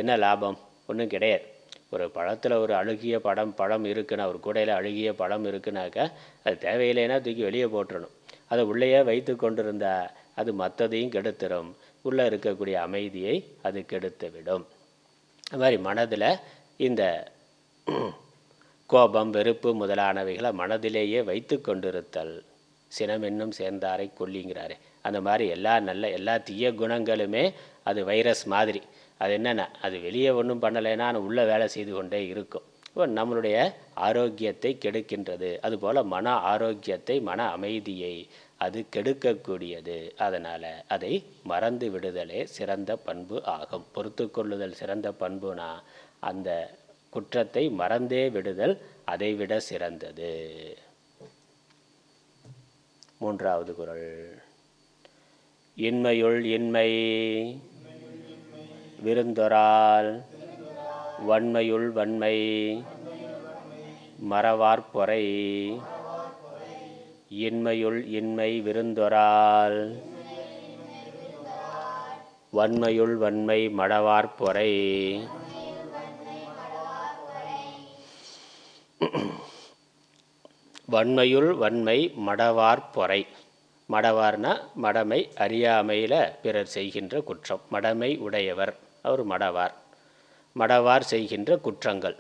என்ன லாபம்? ஒன்றும் கிடையாது. ஒரு பழத்தில் ஒரு அழுகிய பழம் இருக்குன்னா, ஒரு கூடையில் அழுகிய பழம் இருக்குனாக்கா அது தேவையில்லைன்னா தூக்கி வெளியே போட்டுறணும். அதை உள்ளேயே வைத்து கொண்டிருந்தா அது மற்றதையும் கெடுத்துடும். உள்ளே இருக்கக்கூடிய அமைதியை அது கெடுத்து விடும். அது மாதிரி மனதில் இந்த கோபம், வெறுப்பு முதலானவைகளை மனதிலேயே வைத்து கொண்டிருத்தல் சினம் என்னும் சேர்ந்தாரை கொல்லிங்கிறாரு. அந்த மாதிரி எல்லா தீய குணங்களுமே அது வைரஸ் மாதிரி. அது என்னென்னா, அது வெளியே ஒன்றும் பண்ணலைன்னா உள்ளே வேலை செய்து கொண்டே இருக்கும். இப்போ நம்மளுடைய ஆரோக்கியத்தை கெடுக்கின்றது. அதுபோல் மன ஆரோக்கியத்தை, மன அமைதியை அது கெடுக்கக்கூடியது. அதனால் அதை மறந்து விடுதலே சிறந்த பண்பு ஆகும். பொறுத்து கொள்ளுதல் சிறந்த பண்புனா அந்த குற்றத்தை மறந்தே விடுதல் அதைவிட சிறந்தது. மூன்றாவது குறள். இன்மையுள் இன்மை விருந்தொரால் வன்மையுள் வன்மை மறவார்பொறை. இன்மையுள் இன்மை விருந்தொரால் வன்மையுள் வன்மை மடவார்பொறை. வன்மையுள் வன்மை மடவார்பொறை. மடவார்னா மடமை, அறியாமையில் பிறர் செய்கின்ற குற்றம். மடமை உடையவர் அவர் மடவார். மடவார் செய்கின்ற குற்றங்கள்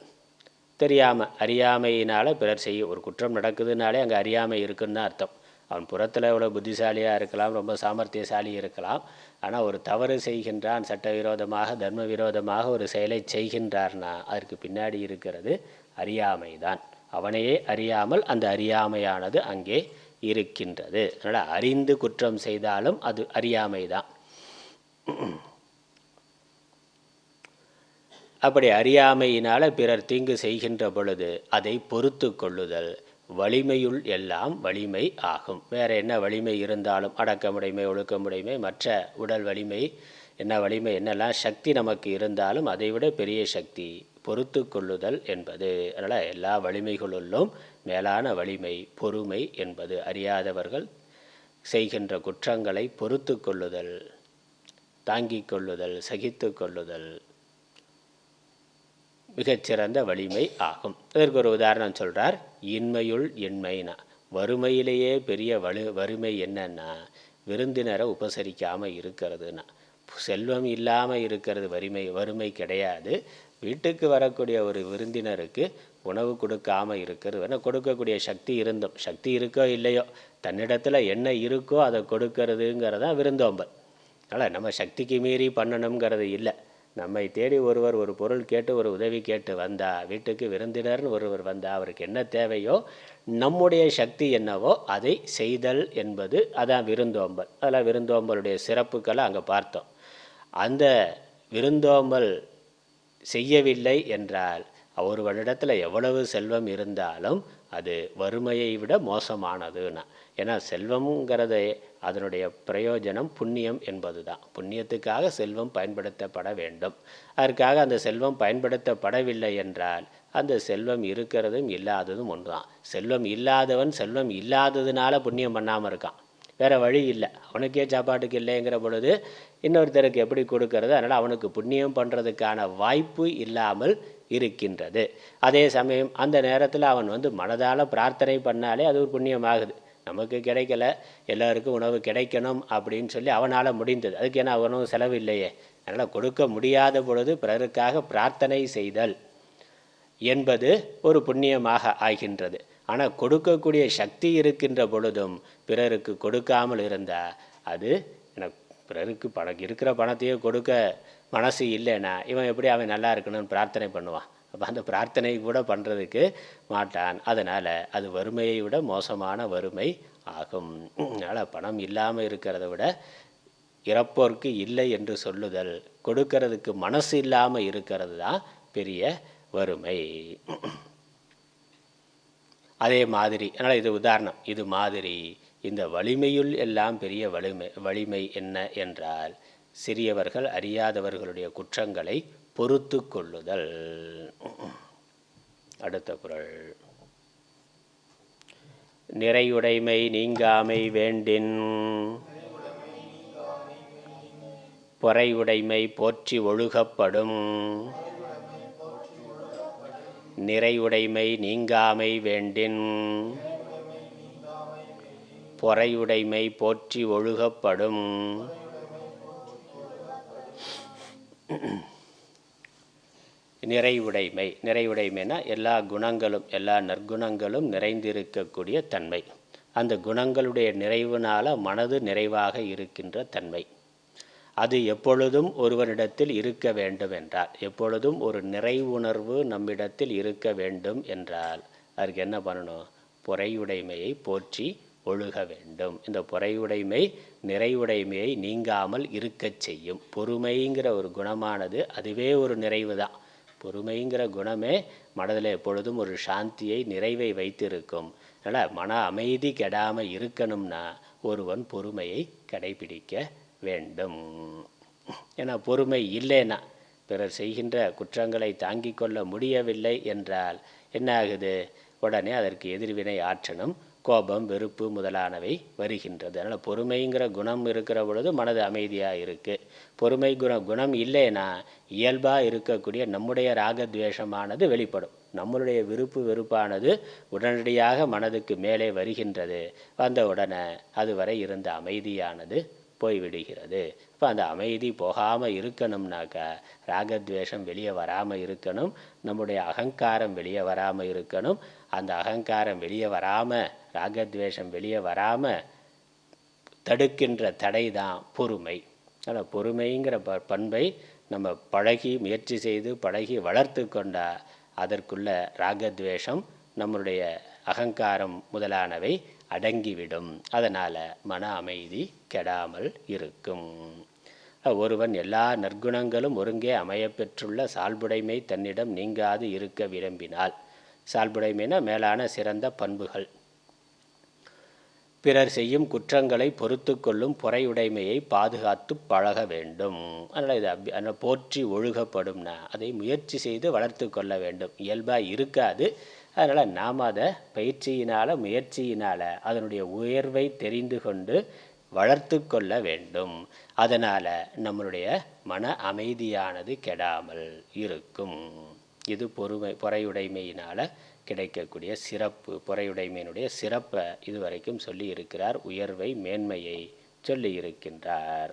தெரியாமல், அறியாமையினால் பிறர் செய்ய ஒரு குற்றம் நடக்குதுனாலே அங்கே அறியாமை இருக்குன்னு அர்த்தம். அவன் புறத்தில் எவ்வளோ புத்திசாலியாக இருக்கலாம், ரொம்ப சாமர்த்தியசாலி இருக்கலாம். ஆனால் ஒரு தவறு செய்கின்றான், சட்டவிரோதமாக தர்ம விரோதமாக ஒரு செயலை செய்கின்றார்னா அதற்கு பின்னாடி இருக்கிறது அறியாமை தான். அவனையே அறியாமல் அந்த அறியாமையானது அங்கே இருக்கின்றது. அதனால் அறிந்து குற்றம் செய்தாலும் அது அறியாமை தான். அப்படி அறியாமையினால் பிறர் தீங்கு செய்கின்ற பொழுது அதை பொறுத்து கொள்ளுதல் வலிமையுள் எல்லாம் வலிமை ஆகும். வேறு என்ன வலிமை இருந்தாலும், அடக்கமுடைமை, ஒழுக்கமுடைமை, மற்ற உடல் வலிமை, என்ன வலிமை, என்னெல்லாம் சக்தி நமக்கு இருந்தாலும் அதைவிட பெரிய சக்தி பொறுத்து கொள்ளுதல் என்பது. அதனால் எல்லா வலிமைகளுள்ளும் மேலான வலிமை பொறுமை என்பது. அறியாதவர்கள் செய்கின்ற குற்றங்களை பொறுத்து கொள்ளுதல், தாங்கிக் கொள்ளுதல், சகித்து கொள்ளுதல் மிகச்சிறந்த வலிமை ஆகும். இதற்கு ஒரு உதாரணம் சொல்கிறார். இன்மையுள் இன்மைனா, வறுமையிலேயே பெரிய வறுமை என்னன்னா விருந்தினரை உபசரிக்காமல் இருக்கிறதுனா. செல்வம் இல்லாமல் இருக்கிறது வறுமை கிடையாது. வீட்டுக்கு வரக்கூடிய ஒரு விருந்தினருக்கு உணவு கொடுக்காமல் இருக்கிறது. வேணால் கொடுக்கக்கூடிய சக்தி இருந்தும், சக்தி இருக்கோ இல்லையோ தன்னிடத்தில் என்ன இருக்கோ அதை கொடுக்கறதுங்கிறதான் விருந்தோம்பல். அதனால் நம்ம சக்திக்கு மீறி பண்ணணுங்கிறது இல்லை. நம்மை தேடி ஒருவர் ஒரு பொருள் கேட்டு ஒரு உதவி கேட்டு வந்தால், வீட்டுக்கு விருந்தினர்னு ஒருவர் வந்தால் அவருக்கு என்ன தேவையோ நம்முடைய சக்தி என்னவோ அதை செய்தல் என்பது அதான் விருந்தோம்பல். அதில் விருந்தோம்பலுடைய சிறப்புக்களை அங்கே பார்த்தோம். அந்த விருந்தோம்பல் செய்யவில்லை என்றால் ஒருவரிடத்தில் எவ்வளவு செல்வம் இருந்தாலும் அது வறுமையை விட மோசமானதுன்னா. ஏன்னா செல்வம்ங்கிறதே அதனுடைய பிரயோஜனம் புண்ணியம் என்பது தான். புண்ணியத்துக்காக செல்வம் பயன்படுத்தப்பட வேண்டும். அதற்காக அந்த செல்வம் பயன்படுத்தப்படவில்லை என்றால் அந்த செல்வம் இருக்கிறதும் இல்லாததும் ஒன்று தான். செல்வம் இல்லாதவன் செல்வம் இல்லாததுனால புண்ணியம் பண்ணாமல் இருக்கான், வேறு வழி இல்லை. அவனுக்கே சாப்பாட்டுக்கு இல்லைங்கிற பொழுது இன்னொருத்தருக்கு எப்படி கொடுக்கறது? அதனால் அவனுக்கு புண்ணியம் பண்ணுறதுக்கான வாய்ப்பு இல்லாமல் இருக்கின்றது. அதே சமயம் அந்த நேரத்தில் அவன் மனதால் பிரார்த்தனை பண்ணாலே அது ஒரு புண்ணியமாகுது. நமக்கு கிடைக்கல, எல்லாருக்கும் உணவு கிடைக்கணும் அப்படின்னு சொல்லி அவனால் முடிந்தது. அதுக்கு ஏன்னா உணவு செலவு இல்லையே. அதனால் கொடுக்க முடியாத பொழுது பிறருக்காக பிரார்த்தனை செய்தல் என்பது ஒரு புண்ணியமாக ஆகின்றது. ஆனால் கொடுக்கக்கூடிய சக்தி இருக்கின்ற பொழுதும் பிறருக்கு கொடுக்காமல் இருந்தால் அது எனக்கு பிறருக்கு இருக்கிற பணத்தையே கொடுக்க மனசு இல்லைன்னா இவன் எப்படி அவன் நல்லா இருக்கணும்னு பிரார்த்தனை பண்ணுவான்? அப்போ அந்த பிரார்த்தனை கூட பண்ணுறதுக்கு மாட்டான். அதனால் அது வறுமையை விட மோசமான வறுமை ஆகும். அதனால் பணம் இல்லாமல் இருக்கிறத விட இறப்போர்க்கு இல்லை என்று சொல்லுதல், கொடுக்கறதுக்கு மனசு இல்லாமல் இருக்கிறது தான் பெரிய வறுமை. அதே மாதிரி, அதனால் இது உதாரணம். இது மாதிரி இந்த வலிமையுள் எல்லாம் பெரிய வலிமை என்ன என்றால் சிறியவர்கள் அறியாதவர்களுடைய குற்றங்களை பொறுத்து கொள்ளுதல். அடுத்த குறள். நிறையுடைமை நீங்காமை வேண்டின் பொறையுடைமை போற்றி ஒழுகப்படும். நிறையுடைமை நீங்காமை வேண்டின் பொறையுடைமை போற்றி ஒழுகப்படும். நிறைவுடைமைனா எல்லா குணங்களும் எல்லா நற்குணங்களும் நிறைந்திருக்கக்கூடிய தன்மை. அந்த குணங்களுடைய நிறைவுனால மனது நிறைவாக இருக்கின்ற தன்மை. அது எப்பொழுதும் ஒருவனிடத்தில் இருக்க வேண்டும் என்றால், எப்பொழுதும் ஒரு நிறைவுணர்வு நம்மிடத்தில் இருக்க வேண்டும் என்றால் அதுக்கு என்ன பண்ணணும்? பொறையுடைமையை போற்றி ஒழுக வேண்டும். இந்த பொறையுடைமை நிறைவுடைமையை நீங்காமல் இருக்கச் செய்யும். பொறுமைங்கிற ஒரு குணமானது அதுவே ஒரு நிறைவு தான். பொறுமைங்கிற குணமே மனதில் எப்பொழுதும் ஒரு சாந்தியை நிறைவை வைத்திருக்கும். அதனால் மன அமைதி கெடாமல் இருக்கணும்னா ஒருவன் பொறுமையை கடைபிடிக்க வேண்டும். ஏன்னா பொறுமை இல்லைன்னா, பிறர் செய்கின்ற குற்றங்களை தாங்கிக் கொள்ள முடியவில்லை என்றால் என்ன ஆகுது? உடனே அதற்கு எதிர்வினை ஆற்றணும். கோபம், வெறுப்பு முதலானவை வருகின்றது. அதனால் பொறுமைங்கிற குணம் இருக்கிற பொழுது மனது அமைதியாக இருக்குது. பொறுமை குணம் இல்லைன்னா இயல்பாக இருக்கக்கூடிய நம்முடைய ராகத்வேஷமானது வெளிப்படும். நம்மளுடைய விருப்பு வெறுப்பானது உடனடியாக மனதுக்கு மேலே வருகின்றது. வந்த உடனே அதுவரை இருந்த அமைதியானது போய்விடுகிறது. இப்போ அந்த அமைதி போகாமல் இருக்கணும்னாக்கா ராகத்வேஷம் வெளியே வராமல் இருக்கணும். நம்முடைய அகங்காரம் வெளியே வராமல் இருக்கணும். அந்த அகங்காரம் வெளியே வராமல், ராகத்வேஷம் வெளியே வராமல் தடுக்கின்ற தடை தான் பொறுமை. ஆனால் பொறுமைங்கிற பண்பை நம்ம முயற்சி செய்து பழகி வளர்த்து கொண்டால் அதற்குள்ள ராகத்வேஷம், நம்மளுடைய அகங்காரம் முதலானவை அடங்கிவிடும். அதனால் மன அமைதி கெடாமல் இருக்கும். ஒருவன் எல்லா நற்குணங்களும் ஒருங்கே அமையப்பெற்றுள்ள சால்புடைமை தன்னிடம் நீங்காது இருக்க விரும்பினால், சால்புடைமைனா மேலான சிறந்த பண்புகள், பிறர் செய்யும் குற்றங்களை பொறுத்து கொள்ளும் பொறையுடைமையை பாதுகாத்து பழக வேண்டும். அதனால் இது போற்றி ஒழுகப்படும்னா அதை முயற்சி செய்து வளர்த்து கொள்ள வேண்டும். இயல்பாக இருக்காது. அதனால் நாம் அதை பயிற்சியினால், முயற்சியினால் அதனுடைய உயர்வை தெரிந்து கொண்டு வளர்த்து கொள்ள வேண்டும். அதனால் நம்மளுடைய மன அமைதியானது கெடாமல் இருக்கும். இது பொறையுடைமையினால் கிடைக்கக்கூடிய சிறப்பு. பொறையுடைமையினுடைய சிறப்பை இதுவரைக்கும் சொல்லி இருக்கிறார். உயர்வை, மேன்மையை சொல்லி இருக்கின்றார்.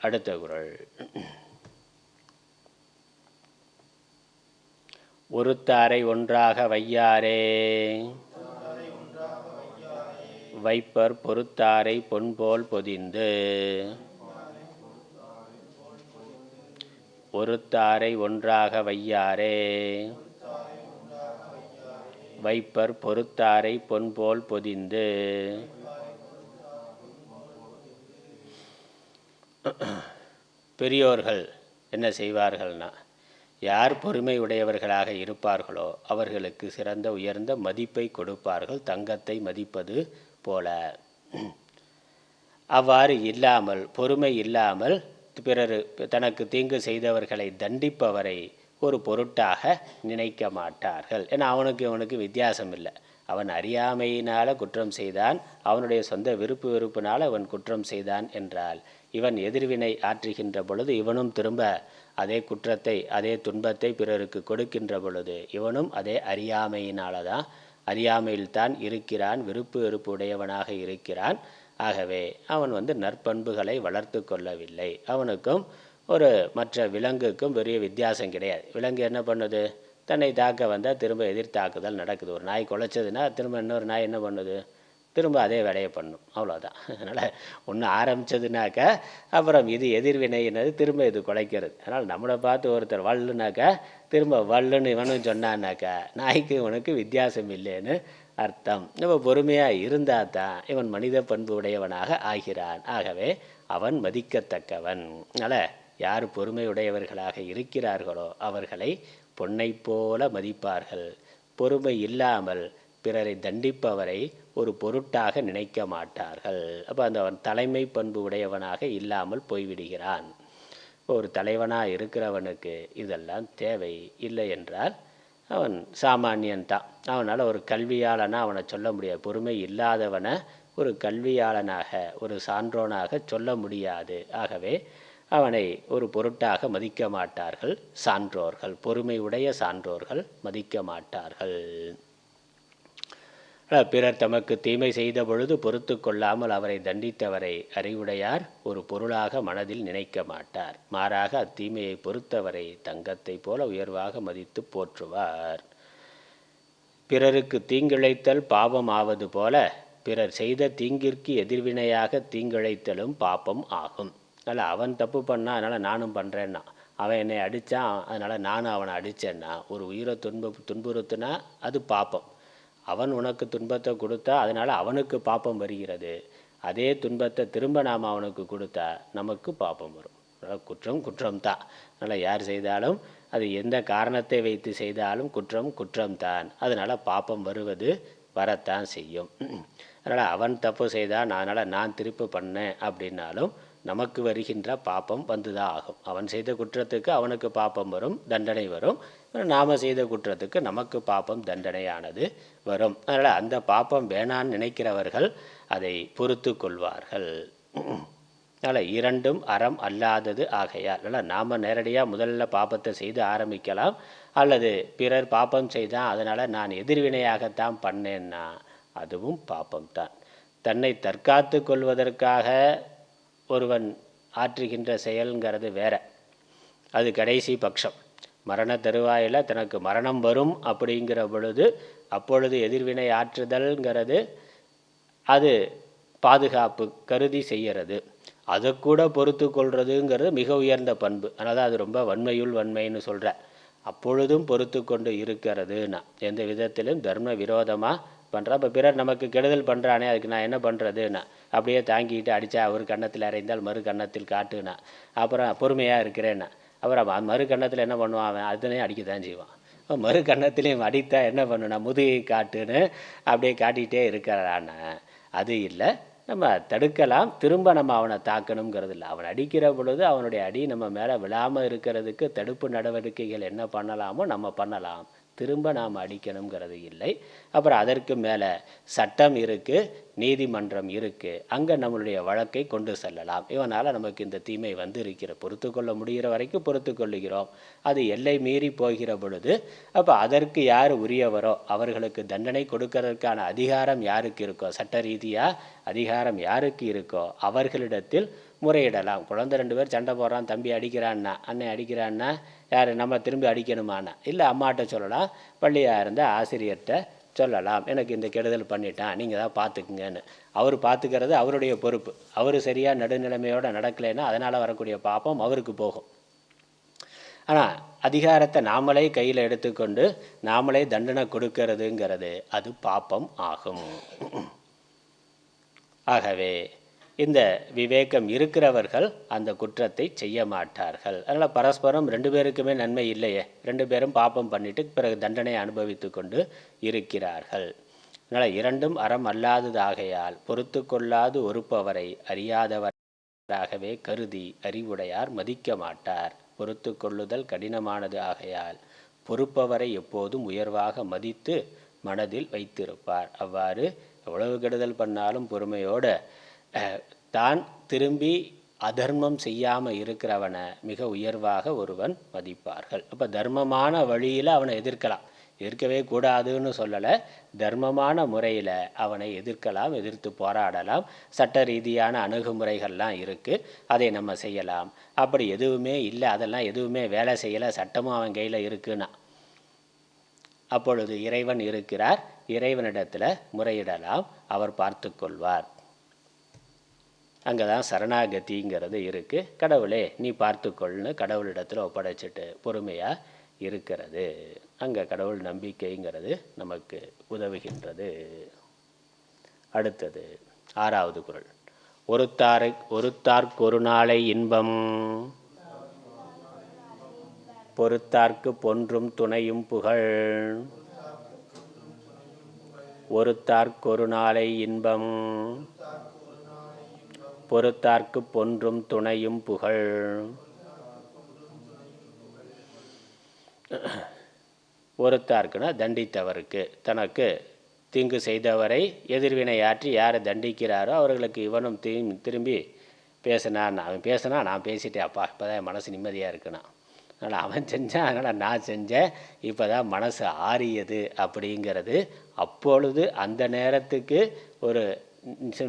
அடுத்த குறள். ஒருத்தாரை ஒன்றாக வையாரே வைப்பர் பொறுத்தாரை பொன்போல் பொதிந்து. ஒருத்தாரை ஒன்றாக வையாரே வைப்பர் பொறுத்தாரை பொன்போல் பொதிந்து. பெரியோர்கள் என்ன செய்வார்கள்னா, யார் பொறுமை உடையவர்களாக இருப்பார்களோ அவர்களுக்கு சிறந்த உயர்ந்த மதிப்பை கொடுப்பார்கள், தங்கத்தை மதிப்பது போல. அவ்வாறு இல்லாமல், பொறுமை இல்லாமல் பிறர் தனக்கு தீங்கு செய்தவர்களை தண்டிப்பவரை ஒரு பொருட்டாக நினைக்க மாட்டார்கள். ஏன்னா அவனுக்கு வித்தியாசம் இல்லை. அவன் அறியாமையினால் குற்றம் செய்தான், அவனுடைய சொந்த வெறுப்பினால் அவன் குற்றம் செய்தான் என்றால் இவன் எதிர்வினை ஆற்றுகின்ற பொழுது இவனும் திரும்ப அதே குற்றத்தை, அதே துன்பத்தை பிறருக்கு கொடுக்கின்ற பொழுது இவனும் அதே அறியாமையில்தான் இருக்கிறான், வெறுப்பு உடையவனாக இருக்கிறான். ஆகவே அவன் நற்பண்புகளை வளர்த்து கொள்ளவில்லை. அவனுக்கும் ஒரு மற்ற விலங்குக்கும் பெரிய வித்தியாசம் கிடையாது. விலங்கு என்ன பண்ணுது? தன்னை தாக்க வந்தால் திரும்ப எதிர்த்தாக்குதல் நடக்குது. ஒரு நாய் குலைச்சதுன்னா திரும்ப இன்னொரு நாய் என்ன பண்ணுது? திரும்ப அதே வேலையை பண்ணும், அவ்வளோதான். அதனால் ஒன்று ஆரம்பித்ததுனாக்கா அப்புறம் இது எதிர்வினையினது திரும்ப இது குலைக்கிறது. அதனால் நம்மளை பார்த்து ஒருத்தர் வல்லுனாக்கா திரும்ப வல்லுன்னு இவனும் சொன்னான்னாக்கா நாய்க்கு இவனுக்கு வித்தியாசம் இல்லைன்னு அர்த்தம். நம்ம பொறுமையாக இருந்தால் தான் இவன் மனித பண்பு உடையவனாக ஆகிறான். ஆகவே அவன் மதிக்கத்தக்கவன். அதனால் யார் பொறுமையுடையவர்களாக இருக்கிறார்களோ அவர்களை பொன்னை போல மதிப்பார்கள். பொறுமை இல்லாமல் பிறரை தண்டிப்பவரை ஒரு பொருட்டாக நினைக்க மாட்டார்கள். அப்போ அந்த அவன் தலைமை பண்பு உடையவனாக இல்லாமல் போய்விடுகிறான். ஒரு தலைவனாக இருக்கிறவனுக்கு இதெல்லாம் தேவை. இல்லை என்றால் அவன் சாமானியன்தான். அவனால் ஒரு கல்வியாளனாக அவனை சொல்ல முடியாது. பொறுமை இல்லாதவனை ஒரு கல்வியாளனாக ஒரு சான்றோனாக சொல்ல முடியாது. ஆகவே அவனை ஒரு பொருட்டாக மதிக்க மாட்டார்கள் சான்றோர்கள். பொறுமையுடைய சான்றோர்கள் மதிக்க மாட்டார்கள். பிறர் தமக்கு தீமை செய்த பொழுது பொறுத்து கொள்ளாமல் அவரை தண்டித்தவரை அறிவுடையார் ஒரு பொருளாக மனதில் நினைக்க மாட்டார். மாறாக அத்தீமையை பொறுத்தவரை தங்கத்தை போல உயர்வாக மதித்து போற்றுவார். பிறருக்கு தீங்கிழைத்தல் பாவம் ஆவது போல பிறர் செய்த தீங்கிற்கு எதிர்வினையாக தீங்கிழைத்தலும் பாப்பம் ஆகும். அதனால் அவன் தப்பு பண்ணான், அதனால் நானும் பண்ணுறேன்னா, அவன் என்னை அடித்தான் அதனால் நானும் அவனை அடித்தேன்னா, ஒரு உயிரை துன்புறுத்துனா அது பாப்பம். அவன் உனக்கு துன்பத்தை கொடுத்தா அதனால் அவனுக்கு பாப்பம் வருகிறது. அதே துன்பத்தை திரும்ப நாம் அவனுக்கு கொடுத்தா நமக்கு பாப்பம் வரும். அதனால் குற்றம் குற்றம்தான். அதனால் யார் செய்தாலும் அது எந்த காரணத்தை வைத்து செய்தாலும் குற்றம் குற்றம்தான். அதனால் பாப்பம் வருவது வரத்தான் செய்யும். அதனால் அவன் தப்பு செய்தான் அதனால் நான் திருப்பி பண்ணேன் அப்படின்னாலும் நமக்கு வருகின்ற பாப்பம் வந்துதான் ஆகும். அவன் செய்த குற்றத்துக்கு அவனுக்கு பாப்பம் வரும், தண்டனை வரும். நாம் செய்த குற்றத்துக்கு நமக்கு பாப்பம் தண்டனையானது வரும். அதனால் அந்த பாப்பம் வேணான்னு நினைக்கிறவர்கள் அதை பொறுத்து கொள்வார்கள். அதனால் இரண்டும் அறம் அல்லாதது ஆகையால். அதனால் நாம் நேரடியாக முதல்ல பாப்பத்தை செய்து ஆரம்பிக்கலாம். அல்லது பிறர் பாப்பம் செய்தான் அதனால் நான் எதிர்வினையாகத்தான் பண்ணேன்னா அதுவும் பாப்பம்தான். தன்னை தற்காத்து கொள்வதற்காக ஒருவன் ஆற்றுகின்ற செயல்ங்கிறது வேற. அது கடைசி பட்சம். மரண தருவாயில் தனக்கு மரணம் வரும் அப்படிங்கிற பொழுது அப்பொழுது எதிர்வினை ஆற்றுதல்ங்கிறது அது பாதுகாப்பு கருதி செய்கிறது. அதை கூட பொறுத்து கொள்றதுங்கிறது மிக உயர்ந்த பண்பு. அதனால் அது ரொம்ப வன்மையுள் வன்மைன்னு சொல்கிற. அப்பொழுதும் பொறுத்து கொண்டு இருக்கிறதுன்னா எந்த விதத்திலும் தர்ம விரோதமாக பண்ணுறான். இப்போ பிறர் நமக்கு கெடுதல் பண்ணுறானே அதுக்கு நான் என்ன பண்ணுறதுன்னா அப்படியே தாங்கிட்டு அடித்தா ஒரு கன்னத்தில் அறைந்தால் மறு கன்னத்தில் காட்டுனா அப்புறம் பொறுமையாக இருக்கிறேன்னா அப்புறம் மறு கன்னத்தில் என்ன பண்ணுவான், அவன் அதுனே அடிக்க தான் செய்வான். மறு கன்னத்திலையும் அடித்தா என்ன பண்ணுனா முதுகை காட்டுன்னு அப்படியே காட்டிகிட்டே இருக்கிறான்னு அது இல்லை. நம்ம தடுக்கலாம், திரும்ப நம்ம அவனை தாக்கணுங்கிறது இல்லை. அவன் அடிக்கிற பொழுது அவனுடைய அடி நம்ம மேலே விழாமல் இருக்கிறதுக்கு தடுப்பு நடவடிக்கைகள் என்ன பண்ணலாமோ நம்ம பண்ணலாம். திரும்ப நாம் அடிக்கணுங்கிறது இல்லை. அப்புறம் அதற்கு மேலே சட்டம் இருக்குது, நீதிமன்றம் இருக்குது, அங்கே நம்மளுடைய வழக்கை கொண்டு செல்லலாம். இவனால் நமக்கு இந்த தீமை வந்து இருக்கிற பொறுத்து கொள்ள முடிகிற வரைக்கும் பொறுத்து கொள்ளுகிறோம். அது எல்லை மீறி போகிற பொழுது அப்போ அதற்கு யார் உரியவரோ அவர்களுக்கு தண்டனை கொடுக்கறதுக்கான அதிகாரம் யாருக்கு இருக்கோ, சட்ட ரீதியாக அதிகாரம் யாருக்கு இருக்கோ அவர்களிடத்தில் முறையிடலாம். குழந்தை 2 பேர் சண்டை போடுறான், தம்பி அடிக்கிறான்னா அண்ணன் அடிக்கிறான்னா யார் நம்ம திரும்பி அடிக்கணுமானா இல்லை, அம்மாட்ட சொல்லலாம், பள்ளியாக இருந்தால் ஆசிரியர்கிட்ட சொல்லலாம், எனக்கு இந்த கெடுதல் பண்ணிட்டான் நீங்கள் தான் பார்த்துக்குங்கன்னு. அவர் பார்த்துக்கிறது அவருடைய பொறுப்பு. அவர் சரியாக நடுநிலைமையோடு நடக்கலைன்னா அதனால் வரக்கூடிய பாப்பம் அவருக்கு போகும். ஆனால் அதிகாரத்தை நாமளே கையில் எடுத்துக்கொண்டு நாமளே தண்டனை கொடுக்கறதுங்கிறது அது பாப்பம் ஆகும். ஆகவே இந்த விவேகம் இருக்கிறவர்கள் அந்த குற்றத்தை செய்ய மாட்டார்கள். அதனால் பரஸ்பரம் 2 பேருக்குமே நன்மை இல்லையே. 2 பேரும் பாப்பம் பண்ணிட்டு பிறகு தண்டனை அனுபவித்து கொண்டு இருக்கிறார்கள். அதனால் இரண்டும் அறம் அல்லாதது ஆகையால் பொறுத்து கொள்ளாது ஒருப்பவரை அறியாதவராகவே கருதி அறிவுடையார் மதிக்க மாட்டார். பொறுத்து கொள்ளுதல் கடினமானது ஆகையால் பொறுப்பவரை எப்போதும் உயர்வாக மதித்து மனதில் வைத்திருப்பார். அவ்வாறு எவ்வளவு கெடுதல் பண்ணாலும் பொறுமையோடு தான் திரும்பி அதர்மம் செய்யாமல் இருக்கிறவனை மிக உயர்வாக ஒருவன் மதிப்பார்கள். அப்போ தர்மமான வழியில் அவனை எதிர்க்கலாம், எதிர்க்கவே கூடாதுன்னு சொல்லலை. தர்மமான முறையில் அவனை எதிர்க்கலாம், எதிர்த்து போராடலாம். சட்ட ரீதியான அணுகுமுறைகள்லாம் இருக்குது, அதை நம்ம செய்யலாம். அப்படி எதுவுமே இல்லை, அதெல்லாம் எதுவுமே வேலை செய்யலை, சட்டமும் அவன் கையில் இருக்குன்னா அப்பொழுது இறைவன் இருக்கிறார், இறைவனிடத்தில் முறையிடலாம், அவர் பார்த்து கொள்வார். அங்கே தான் சரணாகதிங்கிறது இருக்குது. கடவுளே நீ பார்த்துக்கொள்னு கடவுளிடத்தில் ஒப்படைச்சிட்டு பொறுமையாக இருக்கிறது. அங்கே கடவுள் நம்பிக்கைங்கிறது நமக்கு உதவுகின்றது. அடுத்தது 6வது குறள். ஒருத்தார்க்கு நாளை இன்பம், பொறுத்தார்க்கு பொன்றும் துணையும் புகழ். ஒருத்தார்க்கு நாளை இன்பம், பொறுத்தார்க்கு பொன்றும் துணையும் புகழ். ஒருத்தார்க்குன்னா தண்டித்தவருக்கு, தனக்கு தீங்கு செய்தவரை எதிர்வினையாற்றி யாரை தண்டிக்கிறாரோ அவர்களுக்கு இவனும் திரும்பி பேசினான். அவன் பேசினா நான் பேசிட்டேன், அப்பா இப்போ தான் என் மனசு நிம்மதியாக இருக்குண்ணா. அதனால் அவன் செஞ்சான், அதனால் நான் செஞ்சேன், இப்போ தான் மனசு ஆறியது அப்படிங்கிறது. அப்பொழுது அந்த நேரத்துக்கு ஒரு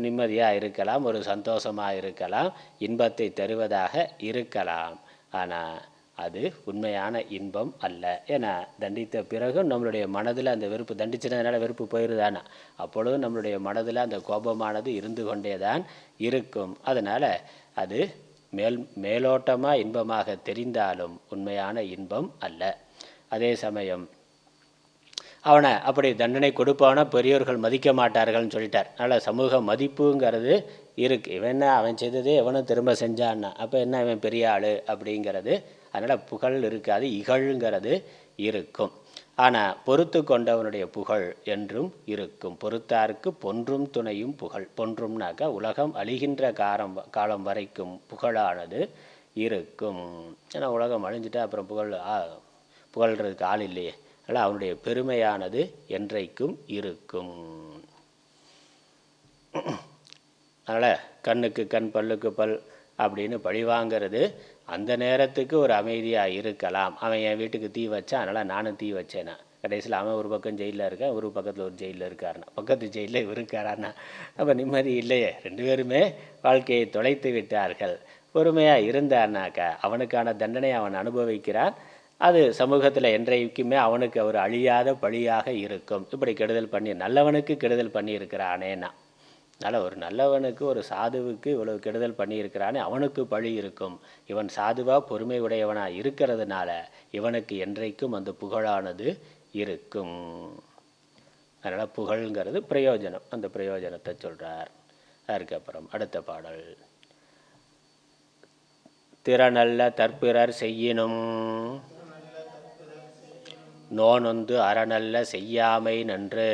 நிம்மதியாக இருக்கலாம், ஒரு சந்தோஷமாக இருக்கலாம், இன்பத்தை தருவதாக இருக்கலாம். ஆனால் அது உண்மையான இன்பம் அல்ல. ஏன்னா தண்டித்த பிறகும் நம்மளுடைய மனதில் அந்த வெறுப்பு, தண்டிச்சதுனால வெறுப்பு போயிடுதானா, அப்பொழுதும் நம்மளுடைய மனதில் அந்த கோபமானது இருந்து கொண்டே தான் இருக்கும். அதனால் அது மேலோட்டமாக இன்பமாக தெரிந்தாலும் உண்மையான இன்பம் அல்ல. அதே சமயம் அவனை அப்படி தண்டனை கொடுப்பானா பெரியோர்கள் மதிக்க மாட்டார்கள்னு சொல்லிட்டார். அதனால் சமூக மதிப்புங்கிறது இருக்குது. இவன் அவன் செய்ததே எவனும் திரும்ப செஞ்சான்னா அப்போ என்ன இவன் பெரிய ஆள் அப்படிங்கிறது. அதனால் புகழ் இருக்காது, இகழ்ங்கிறது இருக்கும். ஆனால் பொறுத்து கொண்டவனுடைய புகழ் என்றும் இருக்கும். பொறுத்தாருக்கு பொன்றும் துணையும் புகழ். பொன்றும்னாக்கா உலகம் அழிகின்ற காலம் வரைக்கும் புகழானது இருக்கும். ஏன்னா உலகம் அழிஞ்சிட்டா அப்புறம் புகழ்கிறதுக்கு ஆள் இல்லையே. அதனால் அவனுடைய பெருமையானது என்றைக்கும் இருக்கும். அதனால் கண்ணுக்கு கண் பல்லுக்கு பல் அப்படின்னு பழிவாங்கிறது அந்த நேரத்துக்கு ஒரு அமைதியாக இருக்கலாம். அவன் என் வீட்டுக்கு தீ வச்சான், அதனால் நானும் தீ வச்சேன்னா கடைசியில் அவன் ஒரு பக்கம் ஜெயிலில் இருக்கேன், ஒரு பக்கத்தில் ஒரு ஜெயிலில் இருக்காருன்னா, பக்கத்து ஜெயிலில் இவர் இருக்காரான்னா அப்போ நிம்மதி இல்லையே. 2 பேருமே வாழ்க்கையை தொலைத்து விட்டார்கள். பொறுமையாக இருந்தான்னாக்கா அவனுக்கான தண்டனை அவன் அனுபவிக்கிறான். அது சமூகத்தில் என்றைக்குமே அவனுக்கு ஒரு அழியாத பழியாக இருக்கும். இப்படி கெடுதல் பண்ணி நல்லவனுக்கு கெடுதல் பண்ணியிருக்கிறானேன்னா, அதனால் ஒரு நல்லவனுக்கு ஒரு சாதுவுக்கு இவ்வளவு கெடுதல் பண்ணியிருக்கிறானே அவனுக்கு பழி இருக்கும். இவன் சாதுவாக பொறுமை உடையவனாக இருக்கிறதுனால இவனுக்கு என்றைக்கும் அந்த புகழானது இருக்கும். அதனால் புகழ்ங்கிறது பிரயோஜனம், அந்த பிரயோஜனத்தை சொல்கிறார். அதுக்கப்புறம் அடுத்த பாடல். திறனல்ல தற்பிறர் செய்யினும், நோனொந்து அறநல்ல செய்யாமை நன்று.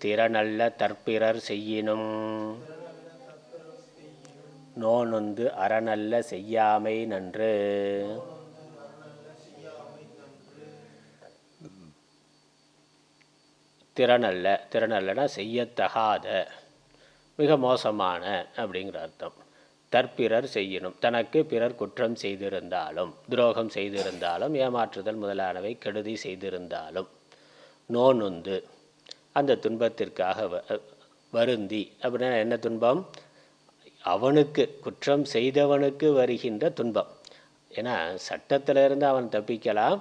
திறனல்ல தற்பிறர் செய்யினும், நோனொந்து அறநல்ல செய்யாமை நன்று. திறனல்லனா செய்யத்தகாத, மிக மோசமான அப்படிங்கிற அர்த்தம். தற்பிறர் செய்யணும், தனக்கு பிறர் குற்றம் செய்திருந்தாலும், துரோகம் செய்திருந்தாலும், ஏமாற்றுதல் முதலானவை கெடுதி செய்திருந்தாலும், நோனொந்து அந்த துன்பத்திற்காக வருந்தி. அப்படின்னா என்ன துன்பம்? அவனுக்கு குற்றம் செய்தவனுக்கு வருகின்ற துன்பம். ஏன்னா சட்டத்திலிருந்து அவன் தப்பிக்கலாம்,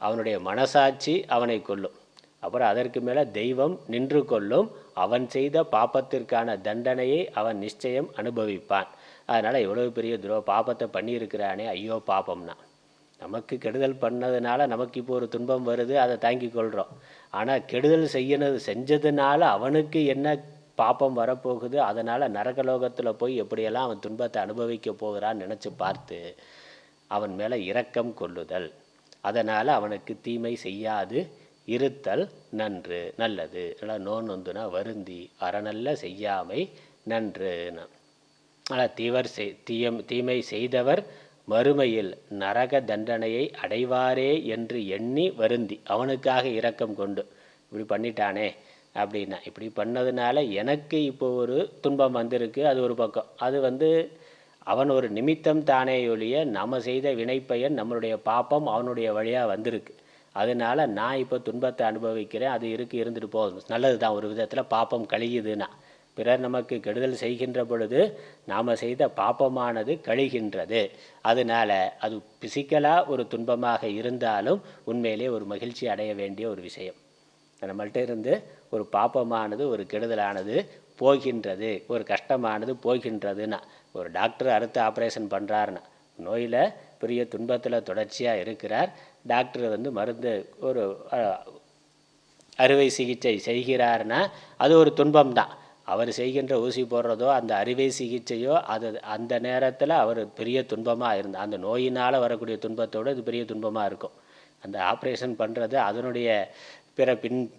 அவனுடைய மனசாட்சி அவனை கொல்லும். அப்புறம் அதற்கு மேலே தெய்வம் நின்று கொள்ளும். அவன் செய்த பாப்பத்திற்கான தண்டனையை அவன் நிச்சயம் அனுபவிப்பான். அதனால் எவ்வளோ பெரிய பாப்பத்தை பண்ணியிருக்கிறானே, ஐயோ பாப்பம்னா. நமக்கு கெடுதல் பண்ணதுனால நமக்கு இப்போ ஒரு துன்பம் வருது, அதை தாங்கி கொள்கிறோம். ஆனால் கெடுதல் செஞ்சதுனால அவனுக்கு என்ன பாப்பம் வரப்போகுது, அதனால் நரகலோகத்தில் போய் எப்படியெல்லாம் அவன் துன்பத்தை அனுபவிக்க போகிறான்னு நினச்சி பார்த்து அவன் மேலே இரக்கம் கொள்ளுதல். அதனால் அவனுக்கு தீமை செய்யாது இருத்தல் நன்று, நல்லது. அதனால் நோன்னுந்துனா வருந்தி, அறநல்ல செய்யாமை நன்று. ஆனால் தீமை செய்தவர் மறுமையில் நரக தண்டனையை அடைவாரே என்று எண்ணி வருந்தி, அவனுக்காக இரக்கம் கொண்டு, இப்படி பண்ணிட்டானே அப்படின்னா, இப்படி பண்ணதுனால எனக்கு இப்போ ஒரு துன்பம் வந்திருக்கு, அது ஒரு பக்கம். அது அவன் ஒரு நிமித்தம் தானே ஒழிய நம்ம செய்த வினைப்பயன், நம்மளுடைய பாப்பம் அவனுடைய வழியாக வந்திருக்கு. அதனால நான் இப்போ துன்பத்தை அனுபவிக்கிறேன், அது இருந்துட்டு போகுது, நல்லது தான். ஒரு விதத்தில் பாப்பம் கழியுதுன்னா பிறர் நமக்கு கெடுதல் செய்கின்ற பொழுது நாம் செய்த பாப்பமானது கழிகின்றது. அதனால் அது பிசிக்கலாக ஒரு துன்பமாக இருந்தாலும் உண்மையிலே ஒரு மகிழ்ச்சி அடைய வேண்டிய ஒரு விஷயம். நம்மள்கிட்ட இருந்து ஒரு பாப்பமானது ஒரு கெடுதலானது போகின்றது, ஒரு கஷ்டமானது போகின்றதுன்னா, ஒரு டாக்டர் அறுத்து ஆப்ரேஷன் பண்ணுறாருன்னா, நோயில் பெரிய துன்பத்தில் தொடர்ச்சியாக இருக்கிறார், டாக்டர் மருந்து ஒரு அறுவை சிகிச்சை செய்கிறார்னா அது ஒரு துன்பம்தான். அவர் செய்கின்ற ஊசி போடுறதோ அந்த அறுவை சிகிச்சையோ அது அந்த நேரத்தில் அவர் பெரிய துன்பமாக இருந்தால், அந்த நோயினால் வரக்கூடிய துன்பத்தோடு அது பெரிய துன்பமாக இருக்கும். அந்த ஆப்ரேஷன் பண்ணுறது அதனுடைய பிற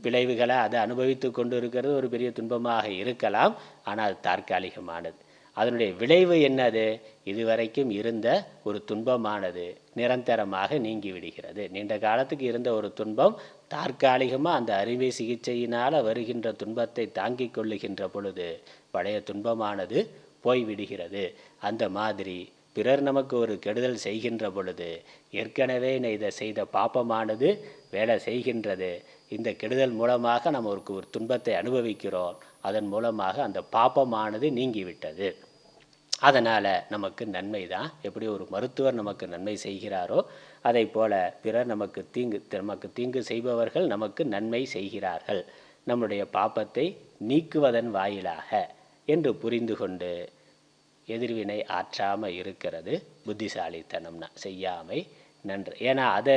விளைவுகளை அதை அனுபவித்து கொண்டு இருக்கிறது ஒரு பெரிய துன்பமாக இருக்கலாம். ஆனால் அது தற்காலிகமானது. அதனுடைய விளைவு என்னது? இதுவரைக்கும் இருந்த ஒரு துன்பமானது நிரந்தரமாக நீங்கி விடுகிறது. நீண்ட காலத்துக்கு இருந்த ஒரு துன்பம் தற்காலிகமாக அந்த அறுவை சிகிச்சையினால் வருகின்ற துன்பத்தை தாங்கிக் கொள்ளுகின்ற பொழுது பழைய துன்பமானது போய்விடுகிறது. அந்த மாதிரி பிறர் நமக்கு ஒரு கெடுதல் செய்கின்ற பொழுது ஏற்கனவே இதை செய்த பாப்பமானது வேலை செய்கின்றது. இந்த கெடுதல் மூலமாக நம்ம ஒரு துன்பத்தை அனுபவிக்கிறோம். அதன் மூலமாக அந்த பாப்பமானது நீங்கிவிட்டது. அதனால் நமக்கு நன்மை தான். எப்படி ஒரு மருத்துவர் நமக்கு நன்மை செய்கிறாரோ அதை போல பிறர் நமக்கு தீங்கு செய்பவர்கள் நமக்கு நன்மை செய்கிறார்கள், நம்முடைய பாப்பத்தை நீக்குவதன் வாயிலாக என்று புரிந்து கொண்டு எதிர்வினை ஆற்றாமல் இருக்கிறது புத்திசாலித்தனம்னா. செய்யாமை நன்று. ஏன்னா அதை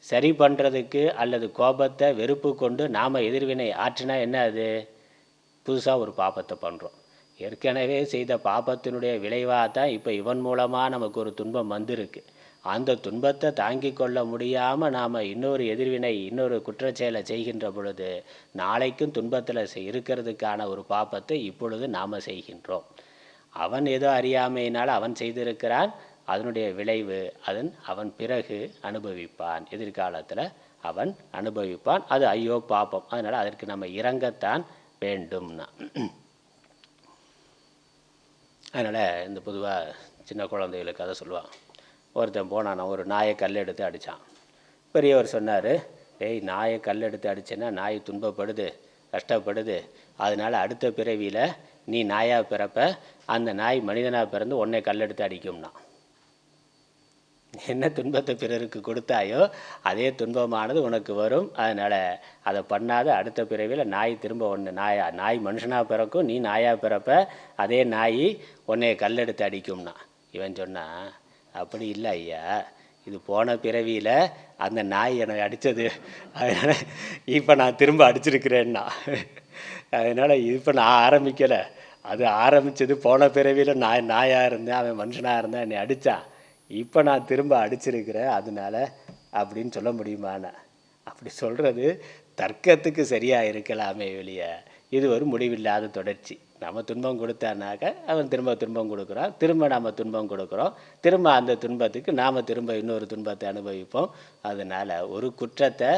சரி பண்ணுறதுக்கு அல்லது கோபத்தை வெறுப்பு கொண்டு நாம் எதிர்வினை ஆற்றினா என்ன, அது புதுசாக ஒரு பாப்பத்தை பண்ணுறோம். ஏற்கனவே செய்த பாப்பத்தினுடைய விளைவாக தான் இப்போ இவன் மூலமாக நமக்கு ஒரு துன்பம் வந்திருக்கு. அந்த துன்பத்தை தாங்கி கொள்ள முடியாமல் நாம் இன்னொரு எதிர்வினை இன்னொரு குற்றச்செயலை செய்கின்ற பொழுது நாளைக்கும் துன்பத்தில் இருக்கிறதுக்கான ஒரு பாப்பத்தை இப்பொழுது நாம் செய்கின்றோம். அவன் ஏதோ அறியாமையினால் அவன் செய்திருக்கிறான், அதனுடைய விளைவு அவன் பிறகு அனுபவிப்பான், எதிர்காலத்தில் அவன் அனுபவிப்பான். அது ஐயோ பாப்பம். அதனால் அதற்கு நம்ம இறங்கத்தான் வேண்டும்னா. அதனால் இந்த பொதுவாக சின்ன குழந்தைகளுக்கு அதை சொல்லுவான். ஒருத்தன் போனான், ஒரு நாயை கல் எடுத்து அடித்தான். பெரியவர் சொன்னார், டேய், நாயை கல் எடுத்து அடித்தேன்னா நாய் துன்பப்படுது, கஷ்டப்படுது, அதனால் அடுத்த பிறவியில் நீ நாயாக பிறப்ப, அந்த நாய் மனிதனாக பிறந்து உன்னை கல் எடுத்து அடிக்கும்னா. என்ன துன்பத்தை பிறருக்கு கொடுத்தாயோ அதே துன்பமானது உனக்கு வரும். அதனால் அதை பண்ணாத, அடுத்த பிறவியில் நாய் திரும்ப ஒன்று நாய் மனுஷனாக பிறக்கும், நீ நாயாக பிறப்ப, அதே நாய் உன்னை கல்லெடுத்து அடிக்கும்னா. இவன் சொன்னான், அப்படி இல்லை ஐயா, இது போன பிறவியில் அந்த நாய் என்னை அடித்தது, அதனால் இப்போ நான் திரும்ப அடிச்சிருக்கிறேன்னா. அதனால் இப்போ நான் ஆரம்பிக்கலை, அது ஆரம்பித்தது போன பிறவியில் நாயாக இருந்தேன், அவன் மனுஷனாக இருந்தேன், என்னை அடித்தான், இப்போ நான் திரும்ப அடிச்சிருக்கிறேன், அதனால் அப்படின்னு சொல்ல முடியுமாண்ணா? அப்படி சொல்கிறது தர்க்கத்துக்கு சரியாக இருக்கலாமே வெளியே, இது ஒரு முடிவில்லாத தொடர்ச்சி. நம்ம துன்பம் கொடுத்தானாக்க அவன் திரும்ப துன்பம் கொடுக்குறான், திரும்ப நாம் துன்பம் கொடுக்குறோம், திரும்ப அந்த துன்பத்துக்கு நாம் திரும்ப இன்னொரு துன்பத்தை அனுபவிப்போம். அதனால் ஒரு குற்றத்தை